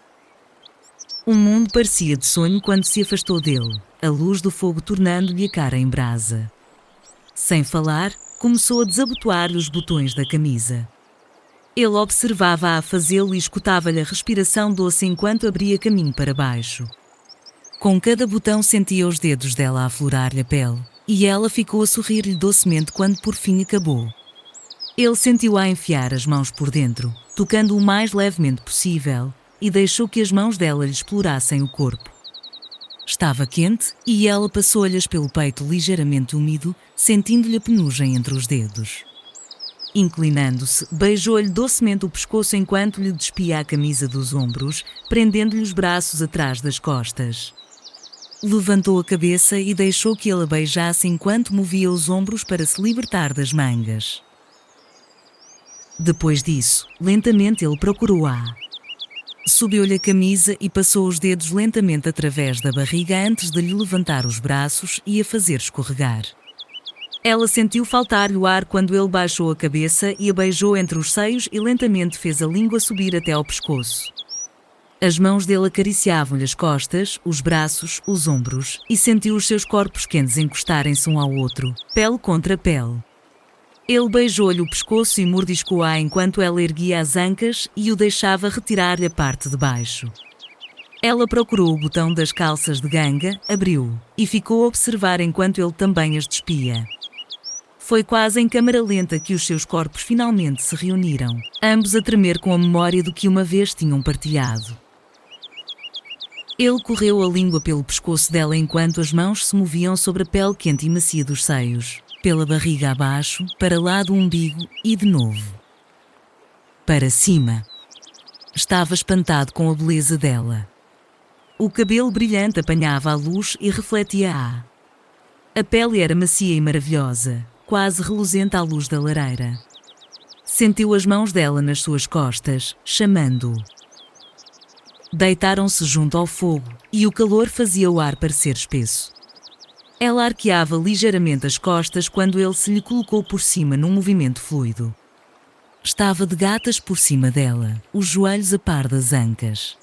O mundo parecia de sonho quando se afastou dele, a luz do fogo tornando-lhe a cara em brasa. Sem falar, começou a desabotoar-lhe os botões da camisa. Ele observava-a a fazê-lo e escutava-lhe a respiração doce enquanto abria caminho para baixo. Com cada botão sentia os dedos dela a aflorar-lhe a pele, e ela ficou a sorrir-lhe docemente quando por fim acabou. Ele sentiu-a enfiar as mãos por dentro, tocando o mais levemente possível, e deixou que as mãos dela lhe explorassem o corpo. Estava quente, e ela passou-lhes pelo peito ligeiramente úmido, sentindo-lhe a penugem entre os dedos. Inclinando-se, beijou-lhe docemente o pescoço enquanto lhe despia a camisa dos ombros, prendendo-lhe os braços atrás das costas. Levantou a cabeça e deixou que ele a beijasse enquanto movia os ombros para se libertar das mangas. Depois disso, lentamente ele procurou-a. Subiu-lhe a camisa e passou os dedos lentamente através da barriga antes de lhe levantar os braços e a fazer escorregar. Ela sentiu faltar-lhe o ar quando ele baixou a cabeça e a beijou entre os seios e lentamente fez a língua subir até ao pescoço. As mãos dele acariciavam-lhe as costas, os braços, os ombros, e sentiu os seus corpos quentes encostarem-se um ao outro, pele contra pele. Ele beijou-lhe o pescoço e mordiscou-a enquanto ela erguia as ancas e o deixava retirar-lhe a parte de baixo. Ela procurou o botão das calças de ganga, abriu-o, e ficou a observar enquanto ele também as despia. Foi quase em câmara lenta que os seus corpos finalmente se reuniram, ambos a tremer com a memória do que uma vez tinham partilhado. Ele correu a língua pelo pescoço dela enquanto as mãos se moviam sobre a pele quente e macia dos seios, pela barriga abaixo, para lá do umbigo e de novo. Para cima. Estava espantado com a beleza dela. O cabelo brilhante apanhava a luz e refletia-a. A pele era macia e maravilhosa, quase reluzente à luz da lareira. Sentiu as mãos dela nas suas costas, chamando-o. Deitaram-se junto ao fogo, e o calor fazia o ar parecer espesso. Ela arqueava ligeiramente as costas quando ele se lhe colocou por cima num movimento fluido. Estava de gatas por cima dela, os joelhos a par das ancas.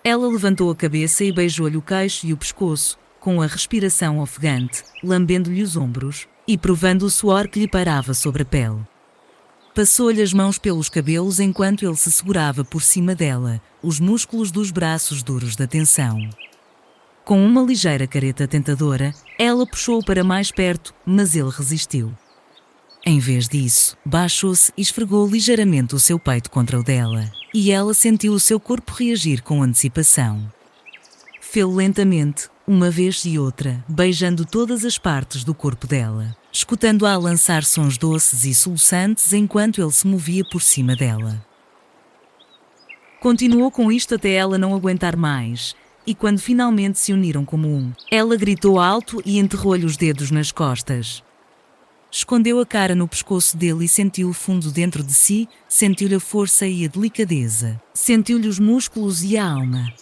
Ela levantou a cabeça e beijou-lhe o queixo e o pescoço, com a respiração ofegante, lambendo-lhe os ombros e provando o suor que lhe parava sobre a pele. Passou-lhe as mãos pelos cabelos enquanto ele se segurava por cima dela, os músculos dos braços duros da tensão. Com uma ligeira careta tentadora, ela puxou-o para mais perto, mas ele resistiu. Em vez disso, baixou-se e esfregou ligeiramente o seu peito contra o dela, e ela sentiu o seu corpo reagir com antecipação. Fê-lo lentamente, uma vez e outra, beijando todas as partes do corpo dela, escutando-a lançar sons doces e soluçantes enquanto ele se movia por cima dela. Continuou com isto até ela não aguentar mais, e quando finalmente se uniram como um, ela gritou alto e enterrou-lhe os dedos nas costas. Escondeu a cara no pescoço dele e sentiu o fundo dentro de si, sentiu-lhe a força e a delicadeza, sentiu-lhe os músculos e a alma.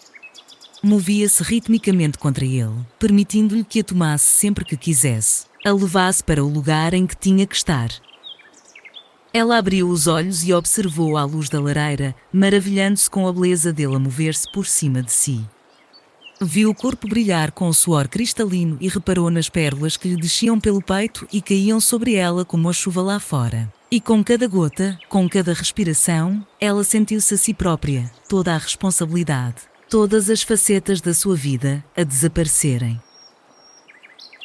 Movia-se ritmicamente contra ele, permitindo-lhe que a tomasse sempre que quisesse, a levasse para o lugar em que tinha que estar. Ela abriu os olhos e observou à luz da lareira, maravilhando-se com a beleza dele a mover-se por cima de si. Viu o corpo brilhar com o suor cristalino e reparou nas pérolas que lhe desciam pelo peito e caíam sobre ela como a chuva lá fora. E com cada gota, com cada respiração, ela sentiu-se a si própria, toda a responsabilidade, todas as facetas da sua vida, a desaparecerem.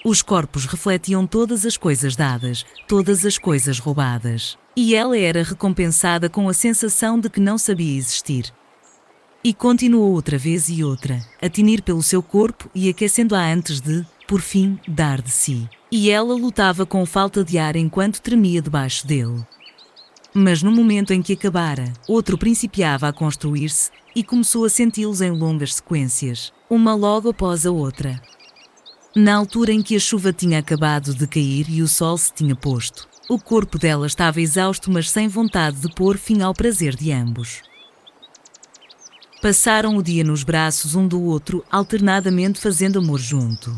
Os corpos refletiam todas as coisas dadas, todas as coisas roubadas. E ela era recompensada com a sensação de que não sabia existir. E continuou outra vez e outra, a tinir pelo seu corpo e aquecendo-a antes de, por fim, dar de si. E ela lutava com falta de ar enquanto tremia debaixo dele. Mas no momento em que acabara, outro principiava a construir-se e começou a senti-los em longas sequências, uma logo após a outra. Na altura em que a chuva tinha acabado de cair e o sol se tinha posto, o corpo dela estava exausto mas sem vontade de pôr fim ao prazer de ambos. Passaram o dia nos braços um do outro, alternadamente fazendo amor junto.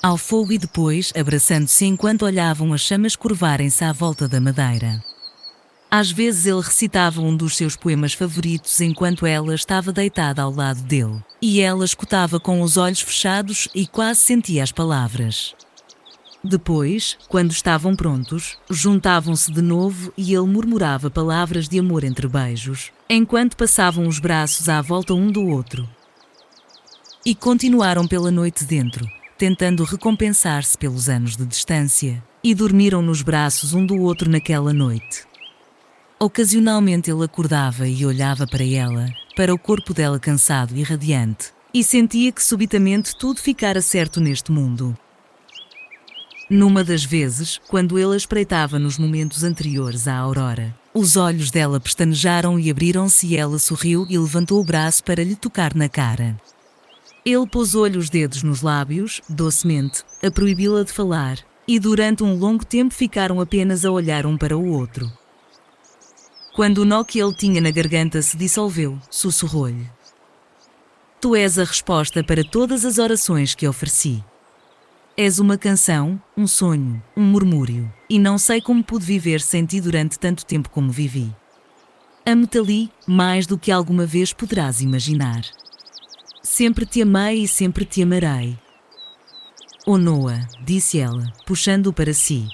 ao fogo e depois abraçando-se enquanto olhavam as chamas curvarem-se à volta da madeira. Às vezes ele recitava um dos seus poemas favoritos enquanto ela estava deitada ao lado dele, e ela escutava com os olhos fechados e quase sentia as palavras. Depois, quando estavam prontos, juntavam-se de novo e ele murmurava palavras de amor entre beijos, enquanto passavam os braços à volta um do outro. E continuaram pela noite dentro, tentando recompensar-se pelos anos de distância, e dormiram nos braços um do outro naquela noite. Ocasionalmente ele acordava e olhava para ela, para o corpo dela cansado e radiante, e sentia que subitamente tudo ficara certo neste mundo. Numa das vezes, quando ele a espreitava nos momentos anteriores à aurora, os olhos dela pestanejaram e abriram-se e ela sorriu e levantou o braço para lhe tocar na cara. Ele pousou-lhe os dedos nos lábios, docemente, a proibi-la de falar, e durante um longo tempo ficaram apenas a olhar um para o outro. Quando o nó que ele tinha na garganta se dissolveu, sussurrou-lhe: Tu és a resposta para todas as orações que ofereci. És uma canção, um sonho, um murmúrio, e não sei como pude viver sem ti durante tanto tempo como vivi. Amo-te ali, mais do que alguma vez poderás imaginar. Sempre te amei e sempre te amarei. Oh Noah, disse ela, puxando-o para si.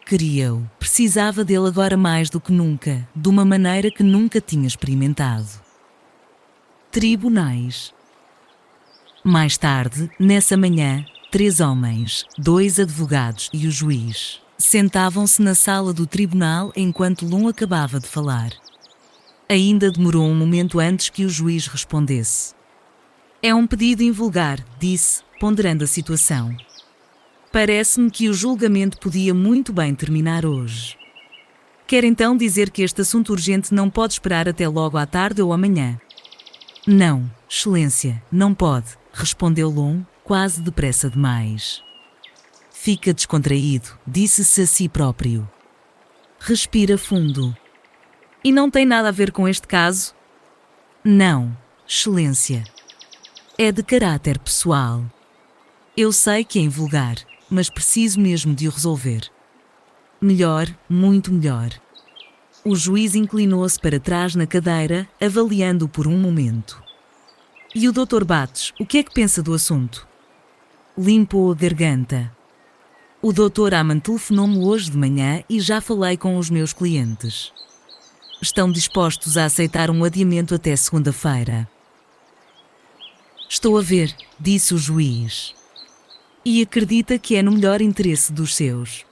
Queria-o, precisava dele agora mais do que nunca, de uma maneira que nunca tinha experimentado. Tribunais. Mais tarde, nessa manhã, 3 homens, 2 advogados e o juiz, sentavam-se na sala do tribunal enquanto Lum acabava de falar. Ainda demorou um momento antes que o juiz respondesse. É um pedido invulgar, disse, ponderando a situação. Parece-me que o julgamento podia muito bem terminar hoje. Quer então dizer que este assunto urgente não pode esperar até logo à tarde ou amanhã? Não, Excelência, não pode, respondeu Lum, quase depressa demais. Fica descontraído, disse-se a si próprio. Respira fundo. E não tem nada a ver com este caso? Não, Excelência. É de caráter pessoal. Eu sei que é invulgar, mas preciso mesmo de o resolver. Melhor, muito melhor. O juiz inclinou-se para trás na cadeira, avaliando-o por um momento. E o Dr. Bates, o que é que pensa do assunto? Limpou a garganta. O Dr. Aman telefonou-me hoje de manhã e já falei com os meus clientes. Estão dispostos a aceitar um adiamento até segunda-feira. Estou a ver, disse o juiz. E acredita que é no melhor interesse dos seus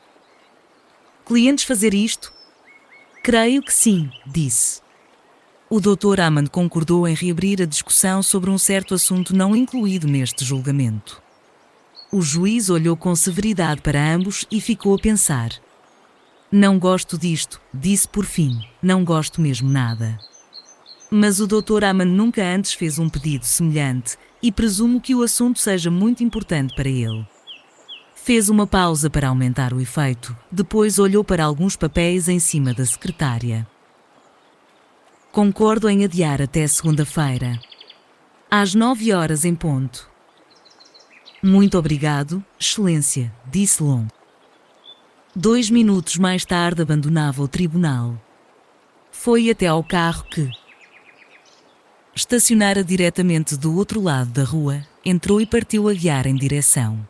clientes fazer isto? Creio que sim, disse. O Dr. Aman concordou em reabrir a discussão sobre um certo assunto não incluído neste julgamento. O juiz olhou com severidade para ambos e ficou a pensar. Não gosto disto, disse por fim, não gosto mesmo nada. Mas o Dr. Aman nunca antes fez um pedido semelhante e presumo que o assunto seja muito importante para ele. Fez uma pausa para aumentar o efeito, depois olhou para alguns papéis em cima da secretária. Concordo em adiar até segunda-feira. Às 9 horas em ponto. Muito obrigado, Excelência, disse Lum. 2 minutos mais tarde abandonava o tribunal. Foi até ao carro que estacionara diretamente do outro lado da rua, entrou e partiu a guiar em direção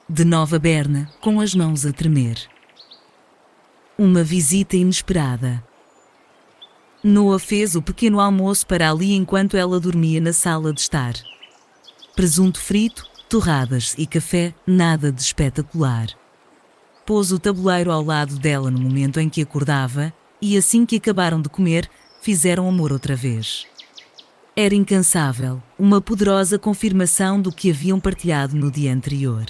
de Nova Berna, com as mãos a tremer. Uma visita inesperada. Noah fez o pequeno almoço para ali enquanto ela dormia na sala de estar. Presunto frito, torradas e café, nada de espetacular. Pôs o tabuleiro ao lado dela no momento em que acordava, e assim que acabaram de comer, fizeram amor outra vez. Era incansável, uma poderosa confirmação do que haviam partilhado no dia anterior.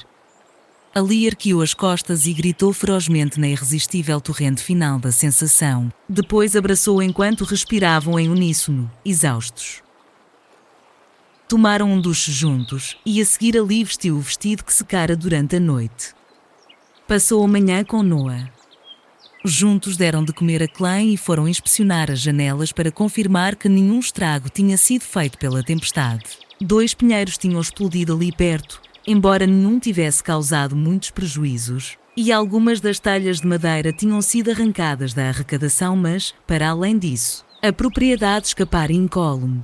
Ali ergueu as costas e gritou ferozmente na irresistível torrente final da sensação. Depois abraçou enquanto respiravam em uníssono, exaustos. Tomaram um duche juntos, e a seguir ali vestiu o vestido que secara durante a noite. Passou a manhã com Noah. Juntos deram de comer a Klein e foram inspecionar as janelas para confirmar que nenhum estrago tinha sido feito pela tempestade. 2 pinheiros tinham explodido ali perto, embora nenhum tivesse causado muitos prejuízos, e algumas das talhas de madeira tinham sido arrancadas da arrecadação, mas, para além disso, a propriedade escapara incólume.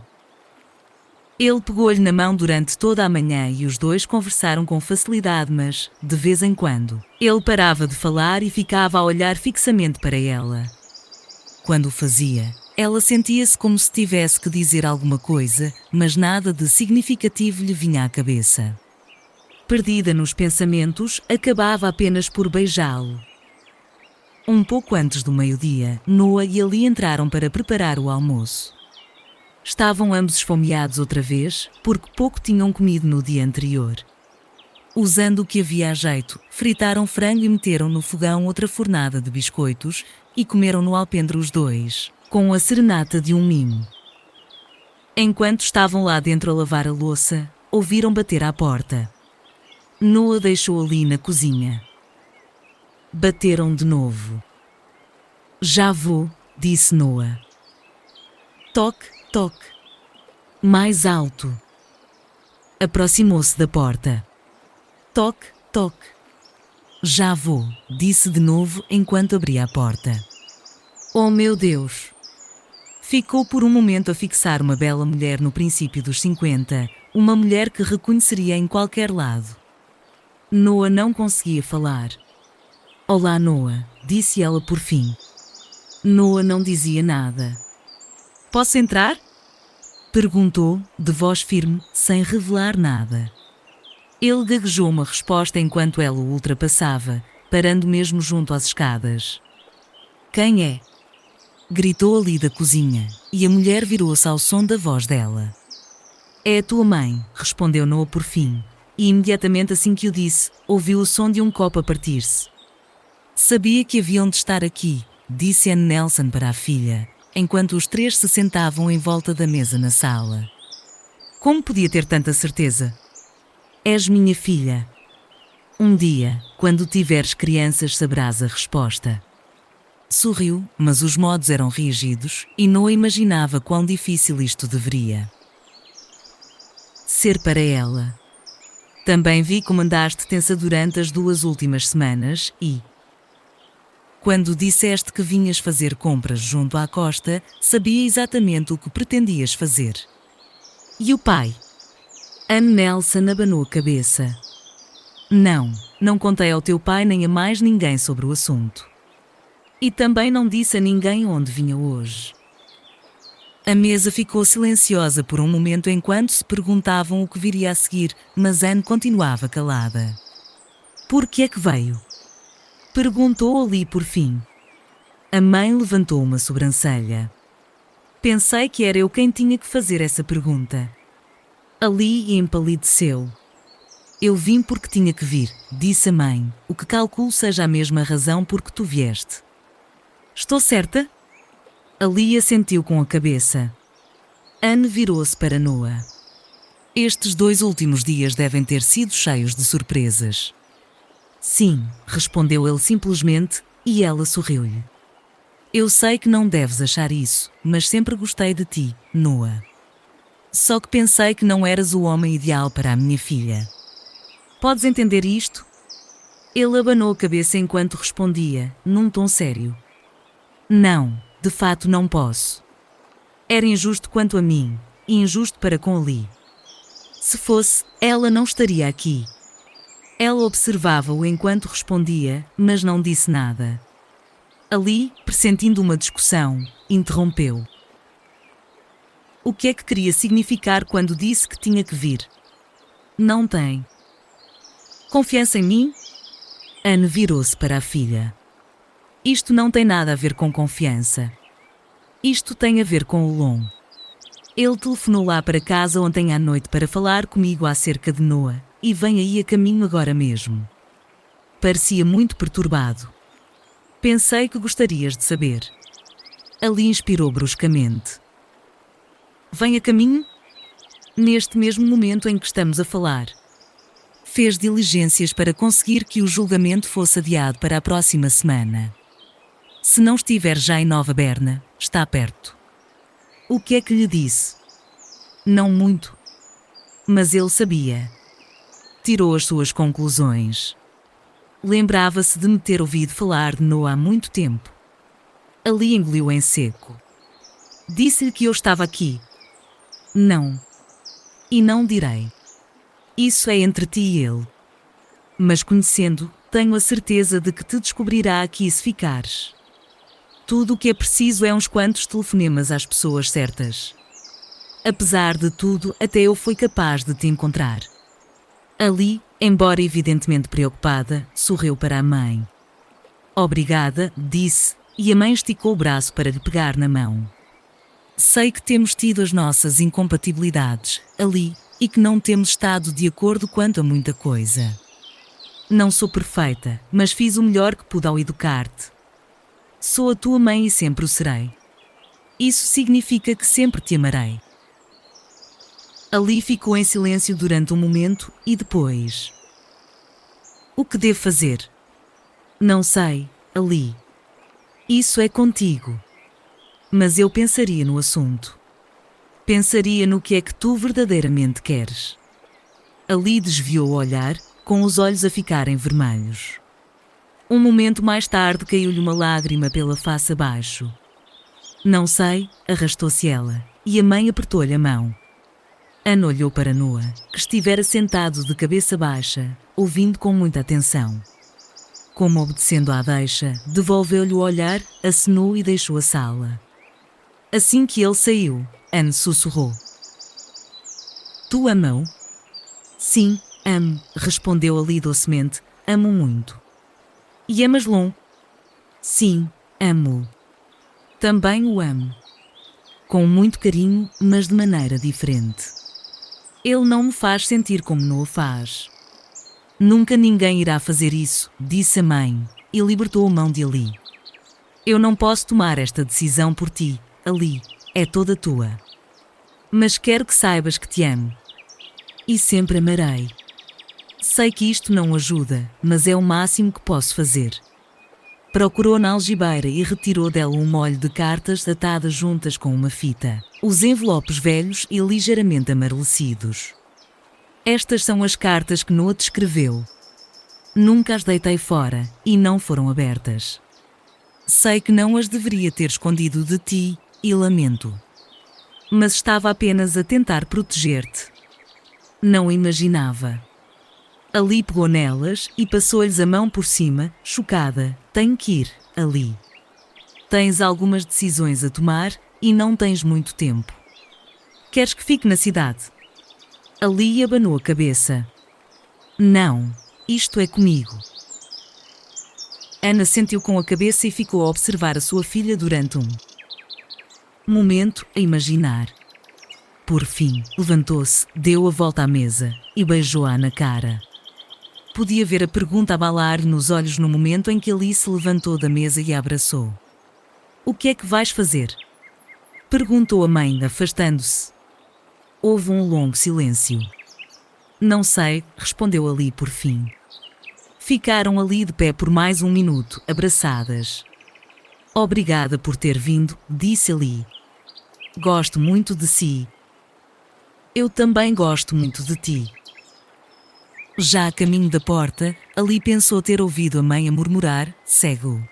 Ele pegou-lhe na mão durante toda a manhã e os dois conversaram com facilidade, mas, de vez em quando, ele parava de falar e ficava a olhar fixamente para ela. Quando o fazia, ela sentia-se como se tivesse que dizer alguma coisa, mas nada de significativo lhe vinha à cabeça. Perdida nos pensamentos, acabava apenas por beijá-lo. Um pouco antes do meio-dia, Noah e Ali entraram para preparar o almoço. Estavam ambos esfomeados outra vez, porque pouco tinham comido no dia anterior. Usando o que havia a jeito, fritaram frango e meteram no fogão outra fornada de biscoitos e comeram no alpendre os dois, com a serenata de um mimo. Enquanto estavam lá dentro a lavar a louça, ouviram bater à porta. Noah deixou Ali na cozinha. Bateram de novo. Já vou, disse Noah. Toque, toque. Mais alto. Aproximou-se da porta. Toque, toque. Já vou, disse de novo enquanto abria a porta. Oh meu Deus! Ficou por um momento a fixar uma bela mulher no princípio dos 50, uma mulher que reconheceria em qualquer lado. Noah não conseguia falar. Olá, Noah, disse ela por fim. Noah não dizia nada. Posso entrar? Perguntou, de voz firme, sem revelar nada. Ele gaguejou uma resposta enquanto ela o ultrapassava, parando mesmo junto às escadas. Quem é? Gritou Ali da cozinha, e a mulher virou-se ao som da voz dela. É a tua mãe, respondeu Noah por fim, e imediatamente assim que o disse, ouviu o som de um copo a partir-se. Sabia que haviam de estar aqui, disse Anne Nelson para a filha, enquanto os três se sentavam em volta da mesa na sala. Como podia ter tanta certeza? És minha filha. Um dia, quando tiveres crianças, saberás a resposta. Sorriu, mas os modos eram rígidos, e Noah imaginava quão difícil isto deveria ser para ela. Também vi como andaste tensa durante as 2 últimas semanas e, quando disseste que vinhas fazer compras junto à costa, sabia exatamente o que pretendias fazer. E o pai? Anne Nelson abanou a cabeça. Não contei ao teu pai nem a mais ninguém sobre o assunto. E também não disse a ninguém onde vinha hoje. A mesa ficou silenciosa por um momento enquanto se perguntavam o que viria a seguir, mas Anne continuava calada. Por que é que veio? Perguntou Ali por fim. A mãe levantou uma sobrancelha. Pensei que era eu quem tinha que fazer essa pergunta. Ali empalideceu. Eu vim porque tinha que vir, disse a mãe, o que calculo seja a mesma razão por que tu vieste. Estou certa? Ali assentiu com a cabeça. Anne virou-se para Noah. Estes 2 últimos dias devem ter sido cheios de surpresas. Sim, respondeu ele simplesmente, e ela sorriu-lhe. Eu sei que não deves achar isso, mas sempre gostei de ti, Noah. Só que pensei que não eras o homem ideal para a minha filha. Podes entender isto? Ele abanou a cabeça enquanto respondia, num tom sério. Não, de fato não posso. Era injusto quanto a mim, e injusto para com Ali. Se fosse, ela não estaria aqui. Ela observava-o enquanto respondia, mas não disse nada. Ali, pressentindo uma discussão, interrompeu. O que é que queria significar quando disse que tinha que vir? Não tem confiança em mim? Anne virou-se para a filha. Isto não tem nada a ver com confiança. Isto tem a ver com o Lon. Ele telefonou lá para casa ontem à noite para falar comigo acerca de Noah, e vem aí a caminho agora mesmo. Parecia muito perturbado. Pensei que gostarias de saber. Ali inspirou bruscamente. Vem a caminho? Neste mesmo momento em que estamos a falar. Fez diligências para conseguir que o julgamento fosse adiado para a próxima semana. Se não estiver já em Nova Berna, está perto. O que é que lhe disse? Não muito. Mas ele sabia. Tirou as suas conclusões. Lembrava-se de me ter ouvido falar de Noah há muito tempo. Ali engoliu em seco. Disse-lhe que eu estava aqui. Não. E não direi. Isso é entre ti e ele. Mas conhecendo, tenho a certeza de que te descobrirá aqui se ficares. Tudo o que é preciso é uns quantos telefonemas às pessoas certas. Apesar de tudo, até eu fui capaz de te encontrar. Ali, embora evidentemente preocupada, sorriu para a mãe. Obrigada, disse, e a mãe esticou o braço para lhe pegar na mão. Sei que temos tido as nossas incompatibilidades, ali, e que não temos estado de acordo quanto a muita coisa. Não sou perfeita, mas fiz o melhor que pude ao educar-te. Sou a tua mãe e sempre o serei. Isso significa que sempre te amarei. Ali ficou em silêncio durante um momento e depois... O que devo fazer? Não sei, Ali. Isso é contigo. Mas eu pensaria no assunto. Pensaria no que é que tu verdadeiramente queres. Ali desviou o olhar, com os olhos a ficarem vermelhos. Um momento mais tarde caiu-lhe uma lágrima pela face abaixo. Não sei, arrastou-se ela, e a mãe apertou-lhe a mão. Ana olhou para Noah, que estivera sentado de cabeça baixa, ouvindo com muita atenção. Como obedecendo à deixa, devolveu-lhe o olhar, acenou e deixou a sala. Assim que ele saiu, Ana sussurrou. Tu ama-o? Sim, amo, respondeu Ali docemente, amo muito. E amas-lo? Sim, amo-o. Também o amo. Com muito carinho, mas de maneira diferente. Ele não me faz sentir como Noah faz. Nunca ninguém irá fazer isso, disse a mãe, e libertou a mão de Ali. Eu não posso tomar esta decisão por ti, Ali, é toda tua. Mas quero que saibas que te amo. E sempre amarei. Sei que isto não ajuda, mas é o máximo que posso fazer. Procurou na algibeira e retirou dela um molho de cartas atadas juntas com uma fita, os envelopes velhos e ligeiramente amarelecidos. Estas são as cartas que Noah te escreveu. Nunca as deitei fora e não foram abertas. Sei que não as deveria ter escondido de ti e lamento. Mas estava apenas a tentar proteger-te. Não imaginava. Ali pegou nelas e passou-lhes a mão por cima, chocada. Tenho que ir, Ali. Tens algumas decisões a tomar e não tens muito tempo. Queres que fique na cidade? Ali abanou a cabeça. Não, isto é comigo. Ana sentiu com a cabeça e ficou a observar a sua filha durante um momento, a imaginar. Por fim, levantou-se, deu a volta à mesa e beijou-a na cara. Podia ver a pergunta abalar-lhe nos olhos no momento em que Ali se levantou da mesa e a abraçou. O que é que vais fazer? Perguntou a mãe, afastando-se. Houve um longo silêncio. Não sei, respondeu Ali por fim. Ficaram ali de pé por mais um minuto, abraçadas. Obrigada por ter vindo, disse Ali. Gosto muito de si. Eu também gosto muito de ti. Já a caminho da porta, Ali pensou ter ouvido a mãe a murmurar, cego.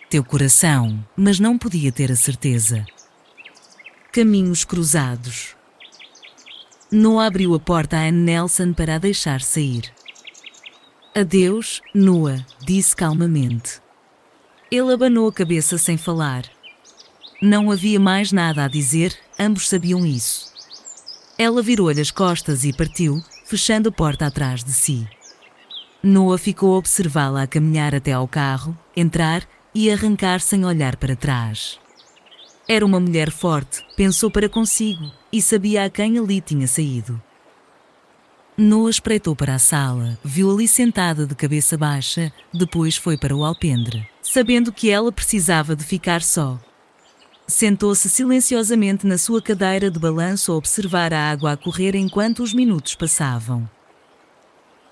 Teu coração, mas não podia ter a certeza. Caminhos cruzados. Noah abriu a porta a Anne Nelson para a deixar sair. Adeus, Noah, disse calmamente. Ele abanou a cabeça sem falar. Não havia mais nada a dizer, ambos sabiam isso. Ela virou-lhe as costas e partiu, fechando a porta atrás de si. Noah ficou a observá-la a caminhar até ao carro, entrar e arrancar sem olhar para trás. Era uma mulher forte, pensou para consigo, e sabia a quem Ali tinha saído. Noah espreitou para a sala, viu Ali sentada de cabeça baixa, depois foi para o alpendre, sabendo que ela precisava de ficar só. Sentou-se silenciosamente na sua cadeira de balanço a observar a água a correr enquanto os minutos passavam.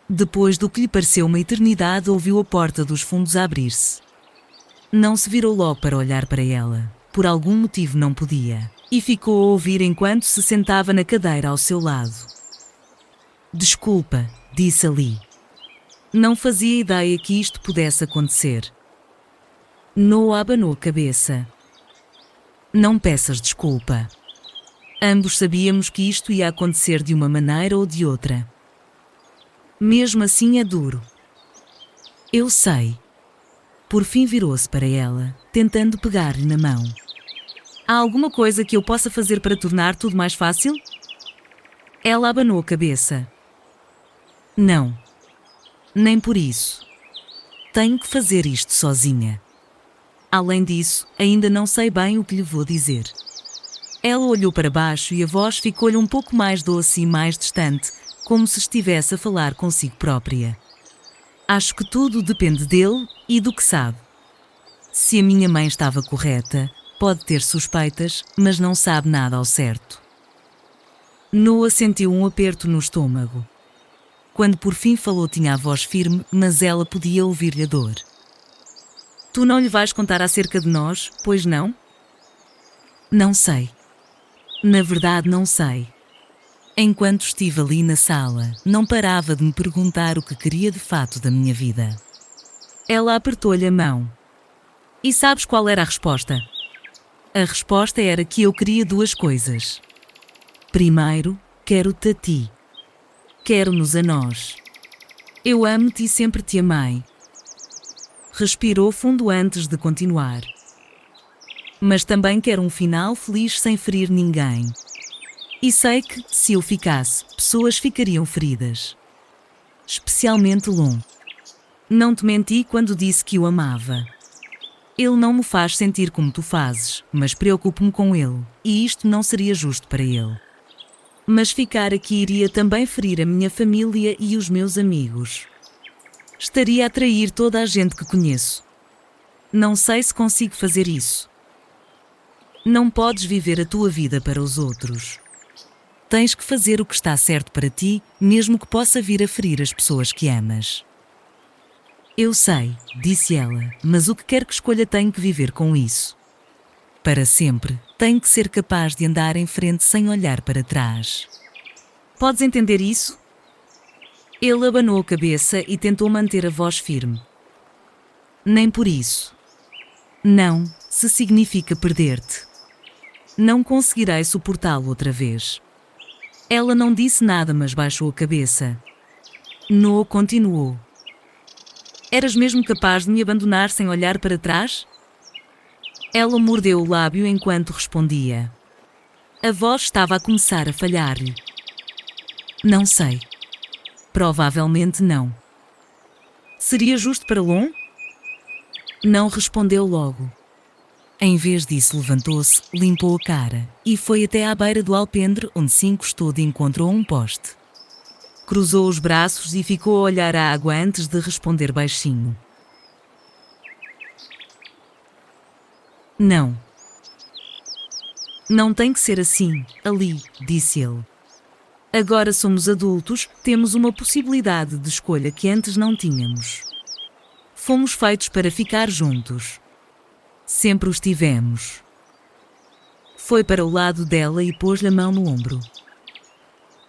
Depois do que lhe pareceu uma eternidade, ouviu a porta dos fundos a abrir-se. Não se virou logo para olhar para ela, por algum motivo não podia, e ficou a ouvir enquanto se sentava na cadeira ao seu lado. Desculpa, disse Ali. Não fazia ideia que isto pudesse acontecer. Noah abanou a cabeça. Não peças desculpa. Ambos sabíamos que isto ia acontecer de uma maneira ou de outra. Mesmo assim é duro. Eu sei. Por fim virou-se para ela, tentando pegar-lhe na mão. Há alguma coisa que eu possa fazer para tornar tudo mais fácil? Ela abanou a cabeça. Não. Nem por isso. Tenho que fazer isto sozinha. Além disso, ainda não sei bem o que lhe vou dizer. Ela olhou para baixo e a voz ficou-lhe um pouco mais doce e mais distante, como se estivesse a falar consigo própria. Acho que tudo depende dele e do que sabe. Se a minha mãe estava correta, pode ter suspeitas, mas não sabe nada ao certo. Noah sentiu um aperto no estômago. Quando por fim falou tinha a voz firme, mas ela podia ouvir-lhe a dor. Tu não lhe vais contar acerca de nós, pois não? Não sei. Na verdade não sei. Enquanto estive ali na sala, não parava de me perguntar o que queria de fato da minha vida. Ela apertou-lhe a mão. E sabes qual era a resposta? A resposta era que eu queria duas coisas. Primeiro, quero-te a ti. Quero-nos a nós. Eu amo-te e sempre te amei. Respirou fundo antes de continuar. Mas também quero um final feliz sem ferir ninguém. E sei que, se eu ficasse, pessoas ficariam feridas. Especialmente Lon. Não te menti quando disse que o amava. Ele não me faz sentir como tu fazes, mas preocupo-me com ele, e isto não seria justo para ele. Mas ficar aqui iria também ferir a minha família e os meus amigos. Estaria a trair toda a gente que conheço. Não sei se consigo fazer isso. Não podes viver a tua vida para os outros. Tens que fazer o que está certo para ti, mesmo que possa vir a ferir as pessoas que amas. Eu sei, disse ela, mas o que quer que escolha tenho que viver com isso. Para sempre, tenho que ser capaz de andar em frente sem olhar para trás. Podes entender isso? Ele abanou a cabeça e tentou manter a voz firme. Nem por isso. Não, se significa perder-te. Não conseguirei suportá-lo outra vez. Ela não disse nada, mas baixou a cabeça. Noah continuou. Eras mesmo capaz de me abandonar sem olhar para trás? Ela mordeu o lábio enquanto respondia. A voz estava a começar a falhar-lhe. Não sei. Provavelmente não. Seria justo para Lon? Não respondeu logo. Em vez disso levantou-se, limpou a cara, e foi até à beira do alpendre onde se encostou de encontro a um poste. Cruzou os braços e ficou a olhar a água antes de responder baixinho. Não. Não tem que ser assim, Ali, disse ele. Agora somos adultos, temos uma possibilidade de escolha que antes não tínhamos. Fomos feitos para ficar juntos. Sempre os tivemos. Foi para o lado dela e pôs-lhe a mão no ombro.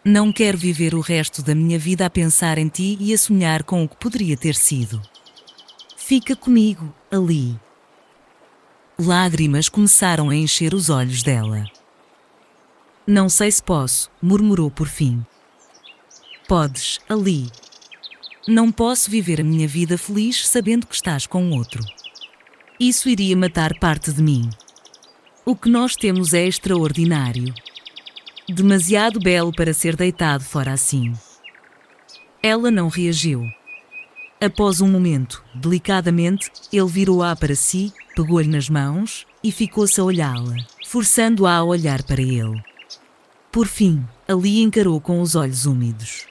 Não quero viver o resto da minha vida a pensar em ti e a sonhar com o que poderia ter sido. Fica comigo, Ali. Lágrimas começaram a encher os olhos dela. Não sei se posso, murmurou por fim. Podes, Ali. Não posso viver a minha vida feliz sabendo que estás com outro. Isso iria matar parte de mim. O que nós temos é extraordinário. Demasiado belo para ser deitado fora assim. Ela não reagiu. Após um momento, delicadamente, ele virou-a para si, pegou-lhe nas mãos e ficou-se a olhá-la, forçando-a a olhar para ele. Por fim, Ali encarou com os olhos úmidos.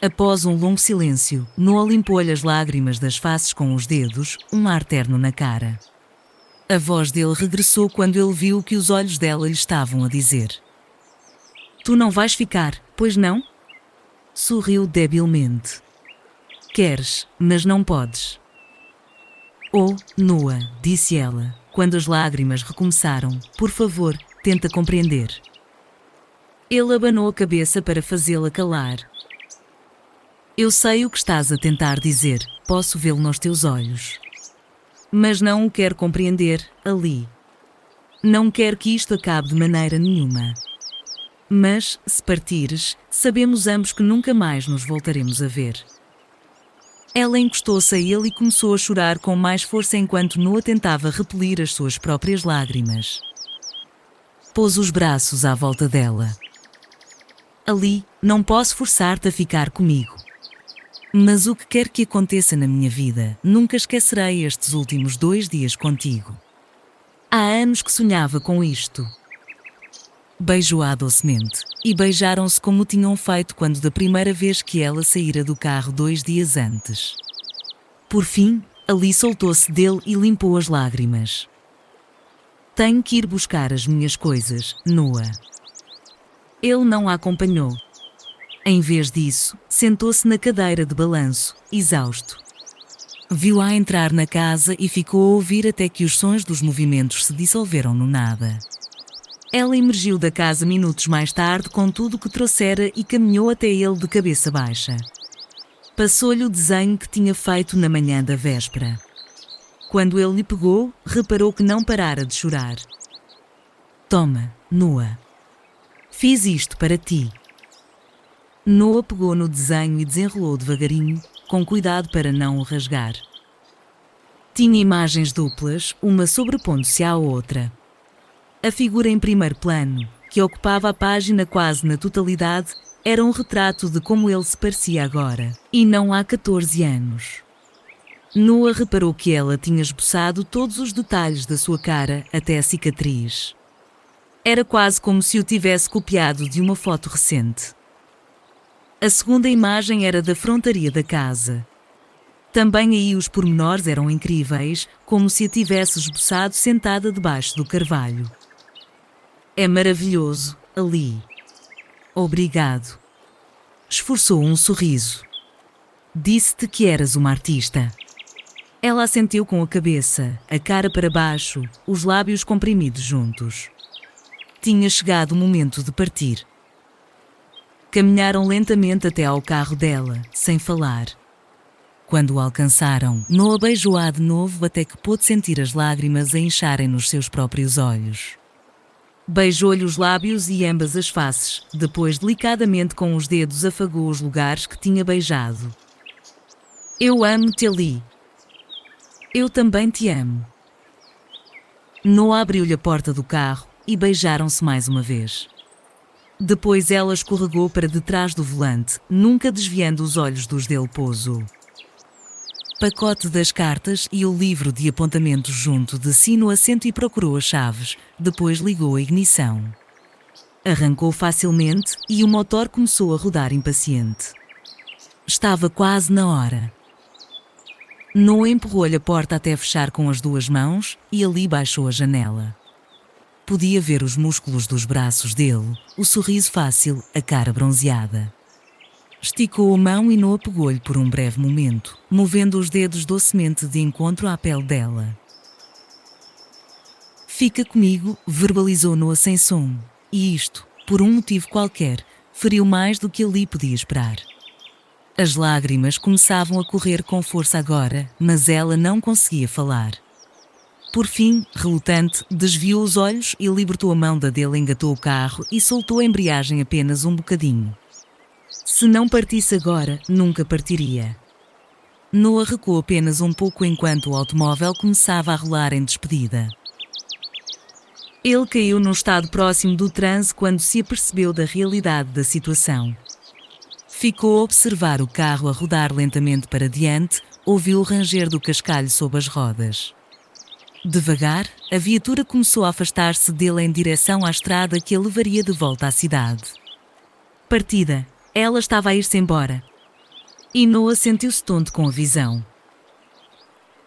Após um longo silêncio, Noah limpou-lhe as lágrimas das faces com os dedos, um ar terno na cara. A voz dele regressou quando ele viu o que os olhos dela lhe estavam a dizer. Tu não vais ficar, pois não? Sorriu debilmente. Queres, mas não podes. Oh, Noah, disse ela, quando as lágrimas recomeçaram, por favor, tenta compreender. Ele abanou a cabeça para fazê-la calar. Eu sei o que estás a tentar dizer, posso vê-lo nos teus olhos. Mas não o quero compreender, Ali. Não quero que isto acabe de maneira nenhuma. Mas, se partires, sabemos ambos que nunca mais nos voltaremos a ver. Ela encostou-se a ele e começou a chorar com mais força enquanto Noah tentava repelir as suas próprias lágrimas. Pôs os braços à volta dela. Ali, não posso forçar-te a ficar comigo. Mas o que quer que aconteça na minha vida, nunca esquecerei estes últimos 2 dias contigo. Há anos que sonhava com isto. Beijou-a docemente, e beijaram-se como tinham feito quando da primeira vez que ela saíra do carro 2 dias antes. Por fim, Ali soltou-se dele e limpou as lágrimas. Tenho que ir buscar as minhas coisas, Noah. Ele não a acompanhou. Em vez disso, sentou-se na cadeira de balanço, exausto. Viu-a entrar na casa e ficou a ouvir até que os sons dos movimentos se dissolveram no nada. Ela emergiu da casa minutos mais tarde com tudo o que trouxera e caminhou até ele de cabeça baixa. Passou-lhe o desenho que tinha feito na manhã da véspera. Quando ele lhe pegou, reparou que não parara de chorar. Toma, Noah. Fiz isto para ti. Noah pegou no desenho e desenrolou devagarinho, com cuidado para não o rasgar. Tinha imagens duplas, uma sobrepondo-se à outra. A figura em primeiro plano, que ocupava a página quase na totalidade, era um retrato de como ele se parecia agora, e não há 14 anos. Noah reparou que ela tinha esboçado todos os detalhes da sua cara até a cicatriz. Era quase como se o tivesse copiado de uma foto recente. A segunda imagem era da frontaria da casa. Também aí os pormenores eram incríveis, como se a tivesse esboçado sentada debaixo do carvalho. É maravilhoso, Ali. Obrigado. Esforçou um sorriso. Disse-te que eras uma artista. Ela assentiu com a cabeça, a cara para baixo, os lábios comprimidos juntos. Tinha chegado o momento de partir. Caminharam lentamente até ao carro dela, sem falar. Quando o alcançaram, Noah beijou-a de novo até que pôde sentir as lágrimas a incharem nos seus próprios olhos. Beijou-lhe os lábios e ambas as faces, depois delicadamente com os dedos afagou os lugares que tinha beijado. Eu amo-te, Ali. Eu também te amo. Noah abriu-lhe a porta do carro e beijaram-se mais uma vez. Depois ela escorregou para detrás do volante, nunca desviando os olhos dos dele pouso. Pacote das cartas e o livro de apontamentos junto de si no assento e procurou as chaves, depois ligou a ignição. Arrancou facilmente e o motor começou a rodar impaciente. Estava quase na hora. Noah empurrou-lhe a porta até fechar com as 2 mãos e Ali baixou a janela. Podia ver os músculos dos braços dele, o sorriso fácil, a cara bronzeada. Esticou a mão e Noah pegou-lhe por um breve momento, movendo os dedos docemente de encontro à pele dela. Fica comigo, verbalizou Noah sem som, e isto, por um motivo qualquer, feriu mais do que Ali podia esperar. As lágrimas começavam a correr com força agora, mas ela não conseguia falar. Por fim, relutante, desviou os olhos e libertou a mão da dele, engatou o carro e soltou a embreagem apenas um bocadinho. Se não partisse agora, nunca partiria. Noah recuou apenas um pouco enquanto o automóvel começava a rolar em despedida. Ele caiu num estado próximo do transe quando se apercebeu da realidade da situação. Ficou a observar o carro a rodar lentamente para diante, ouviu o ranger do cascalho sob as rodas. Devagar, a viatura começou a afastar-se dele em direção à estrada que a levaria de volta à cidade. Partida. Ela estava a ir-se embora. E Noah sentiu-se tonto com a visão.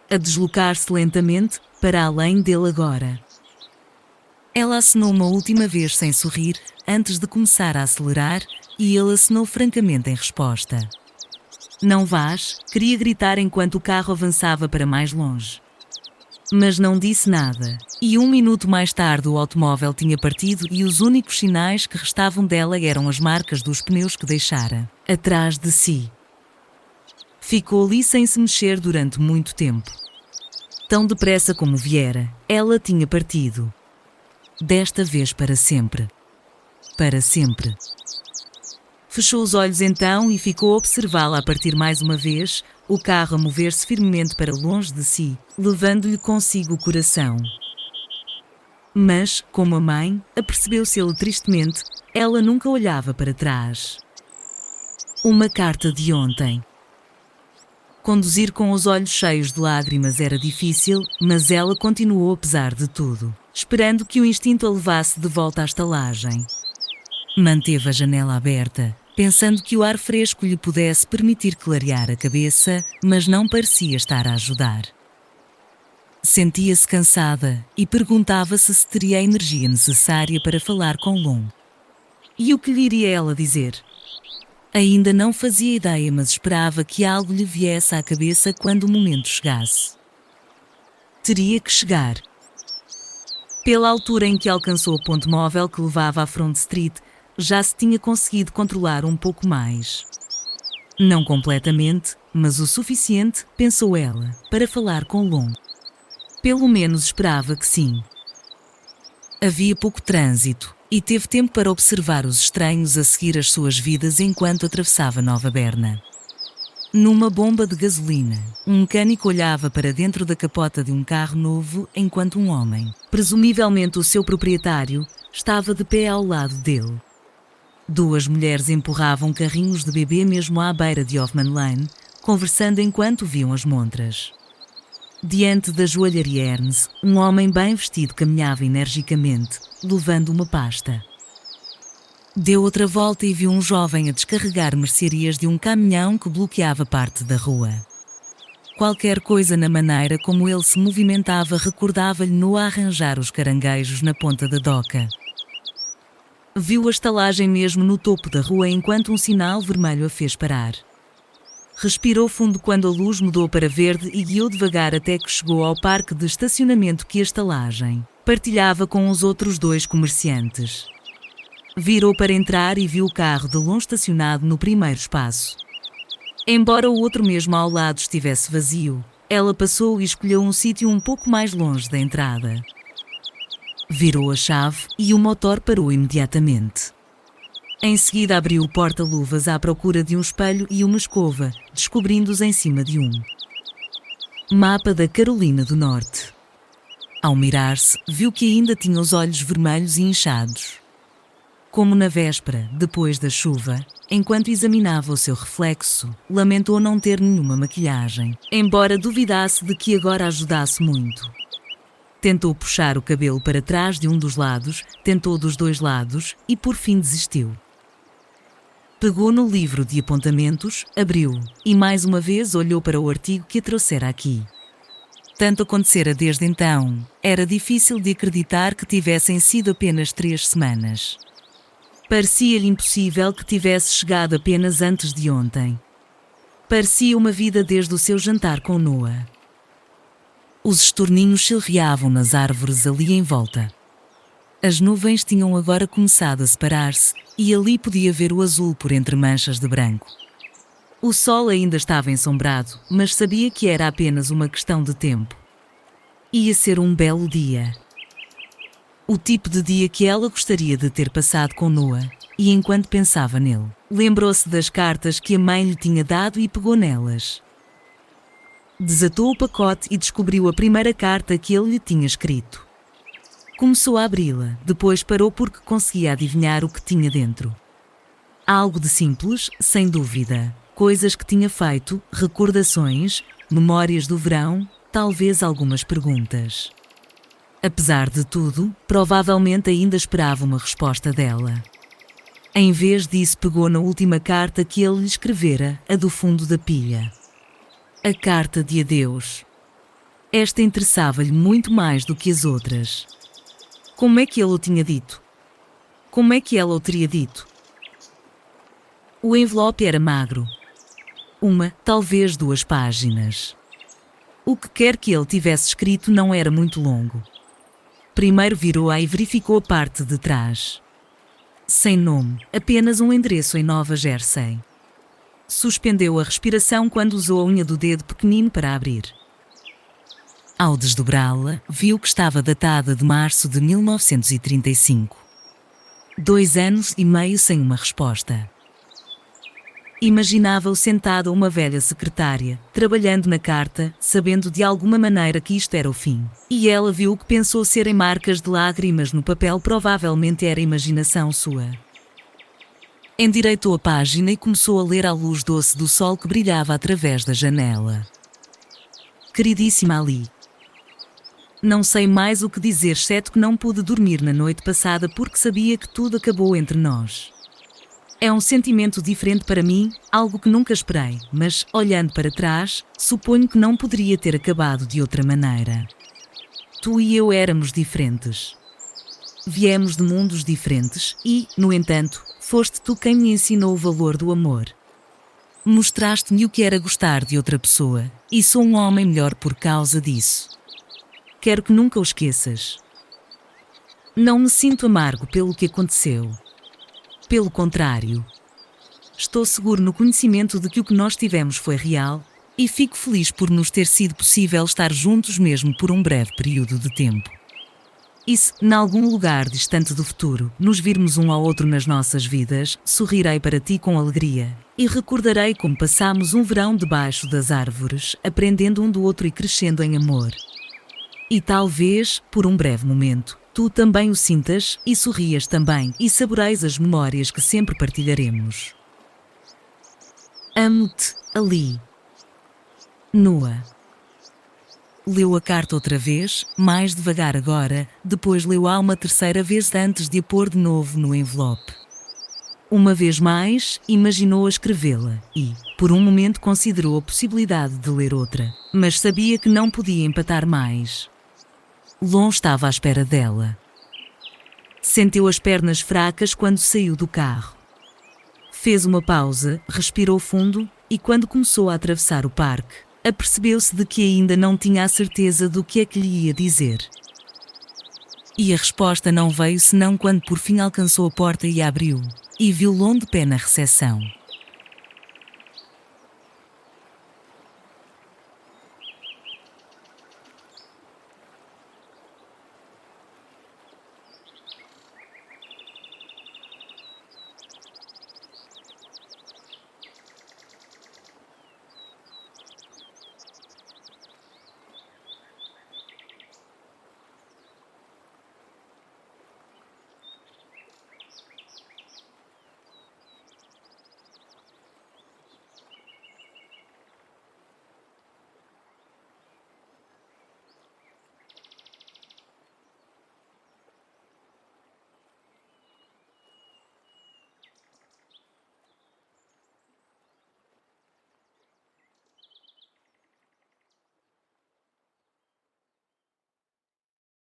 A deslocar-se lentamente, para além dele agora. Ela acenou uma última vez sem sorrir, antes de começar a acelerar, e ele acenou francamente em resposta. Não vás, queria gritar enquanto o carro avançava para mais longe. Mas não disse nada, e 1 minuto mais tarde o automóvel tinha partido e os únicos sinais que restavam dela eram as marcas dos pneus que deixara atrás de si. Ficou ali sem se mexer durante muito tempo. Tão depressa como viera, ela tinha partido. Desta vez para sempre. Para sempre. Fechou os olhos então e ficou a observá-la a partir mais uma vez, o carro a mover-se firmemente para longe de si, levando-lhe consigo o coração. Mas, como a mãe, apercebeu-se ele tristemente, ela nunca olhava para trás. Uma carta de ontem. Conduzir com os olhos cheios de lágrimas era difícil, mas ela continuou apesar de tudo, esperando que o instinto a levasse de volta à estalagem. Manteve a janela aberta, pensando que o ar fresco lhe pudesse permitir clarear a cabeça, mas não parecia estar a ajudar. Sentia-se cansada e perguntava-se se teria a energia necessária para falar com Lon. E o que lhe iria ela dizer? Ainda não fazia ideia, mas esperava que algo lhe viesse à cabeça quando o momento chegasse. Teria que chegar. Pela altura em que alcançou o ponto móvel que levava à Front Street, já se tinha conseguido controlar um pouco mais. Não completamente, mas o suficiente, pensou ela, para falar com Lon. Pelo menos esperava que sim. Havia pouco trânsito, e teve tempo para observar os estranhos a seguir as suas vidas enquanto atravessava Nova Berna. Numa bomba de gasolina, um mecânico olhava para dentro da capota de um carro novo enquanto um homem, presumivelmente o seu proprietário, estava de pé ao lado dele. Duas mulheres empurravam carrinhos de bebê mesmo à beira de Hoffman Lane, conversando enquanto viam as montras. Diante da joalharia Ernst, um homem bem vestido caminhava energicamente, levando uma pasta. Deu outra volta e viu um jovem a descarregar mercearias de um caminhão que bloqueava parte da rua. Qualquer coisa na maneira como ele se movimentava recordava-lhe no a arranjar os caranguejos na ponta da doca. Viu a estalagem mesmo no topo da rua enquanto um sinal vermelho a fez parar. Respirou fundo quando a luz mudou para verde e guiou devagar até que chegou ao parque de estacionamento que a estalagem partilhava com os outros dois comerciantes. Virou para entrar e viu o carro de longe estacionado no primeiro espaço. Embora o outro mesmo ao lado estivesse vazio, ela passou e escolheu um sítio um pouco mais longe da entrada. Virou a chave e o motor parou imediatamente. Em seguida abriu o porta-luvas à procura de um espelho e uma escova, descobrindo-os em cima de um mapa da Carolina do Norte. Ao mirar-se, viu que ainda tinha os olhos vermelhos e inchados. Como na véspera, depois da chuva, enquanto examinava o seu reflexo, lamentou não ter nenhuma maquilhagem, embora duvidasse de que agora ajudasse muito. Tentou puxar o cabelo para trás de um dos lados, tentou dos dois lados e por fim desistiu. Pegou no livro de apontamentos, abriu-o e mais uma vez olhou para o artigo que a trouxera aqui. Tanto acontecera desde então, era difícil de acreditar que tivessem sido apenas 3 semanas. Parecia-lhe impossível que tivesse chegado apenas antes de ontem. Parecia uma vida desde o seu jantar com Noah. Os estorninhos chilreavam nas árvores ali em volta. As nuvens tinham agora começado a separar-se e ali podia ver o azul por entre manchas de branco. O sol ainda estava ensombrado, mas sabia que era apenas uma questão de tempo. Ia ser um belo dia. O tipo de dia que ela gostaria de ter passado com Noah, e enquanto pensava nele, lembrou-se das cartas que a mãe lhe tinha dado e pegou nelas. Desatou o pacote e descobriu a primeira carta que ele lhe tinha escrito. Começou a abri-la, depois parou porque conseguia adivinhar o que tinha dentro. Algo de simples, sem dúvida. Coisas que tinha feito, recordações, memórias do verão, talvez algumas perguntas. Apesar de tudo, provavelmente ainda esperava uma resposta dela. Em vez disso, pegou na última carta que ele lhe escrevera, a do fundo da pilha. A carta de adeus. Esta interessava-lhe muito mais do que as outras. Como é que ele o tinha dito? Como é que ela o teria dito? O envelope era magro. Talvez 2 páginas. O que quer que ele tivesse escrito não era muito longo. Primeiro virou-a e verificou a parte de trás. Sem nome, apenas um endereço em Nova Jersey. Suspendeu a respiração quando usou a unha do dedo pequenino para abrir. Ao desdobrá-la, viu que estava datada de março de 1935. 2 anos e meio sem uma resposta. Imaginava-o sentado a uma velha secretária, trabalhando na carta, sabendo de alguma maneira que isto era o fim. E ela viu o que pensou serem marcas de lágrimas no papel, provavelmente era imaginação sua. Endireitou a página e começou a ler à luz doce do sol que brilhava através da janela. Queridíssima Ali. Não sei mais o que dizer, exceto que não pude dormir na noite passada porque sabia que tudo acabou entre nós. É um sentimento diferente para mim, algo que nunca esperei, mas, olhando para trás, suponho que não poderia ter acabado de outra maneira. Tu e eu éramos diferentes. Viemos de mundos diferentes e, no entanto, foste tu quem me ensinou o valor do amor. Mostraste-me o que era gostar de outra pessoa, e sou um homem melhor por causa disso. Quero que nunca o esqueças. Não me sinto amargo pelo que aconteceu. Pelo contrário. Estou seguro no conhecimento de que o que nós tivemos foi real, e fico feliz por nos ter sido possível estar juntos mesmo por um breve período de tempo. E se, em algum lugar distante do futuro, nos virmos um ao outro nas nossas vidas, sorrirei para ti com alegria, e recordarei como passámos um verão debaixo das árvores, aprendendo um do outro e crescendo em amor. E talvez, por um breve momento, tu também o sintas e sorrias também e saboreis as memórias que sempre partilharemos. Amo-te, Ali. Noah. Leu a carta outra vez, mais devagar agora, depois leu-a uma terceira vez antes de a pôr de novo no envelope. Uma vez mais, imaginou a escrevê-la e, por um momento, considerou a possibilidade de ler outra, mas sabia que não podia empatar mais. Lon estava à espera dela. Sentiu as pernas fracas quando saiu do carro. Fez uma pausa, respirou fundo, e quando começou a atravessar o parque, apercebeu-se de que ainda não tinha a certeza do que é que lhe ia dizer. E a resposta não veio senão quando por fim alcançou a porta e a abriu, e viu Lon de pé na recepção.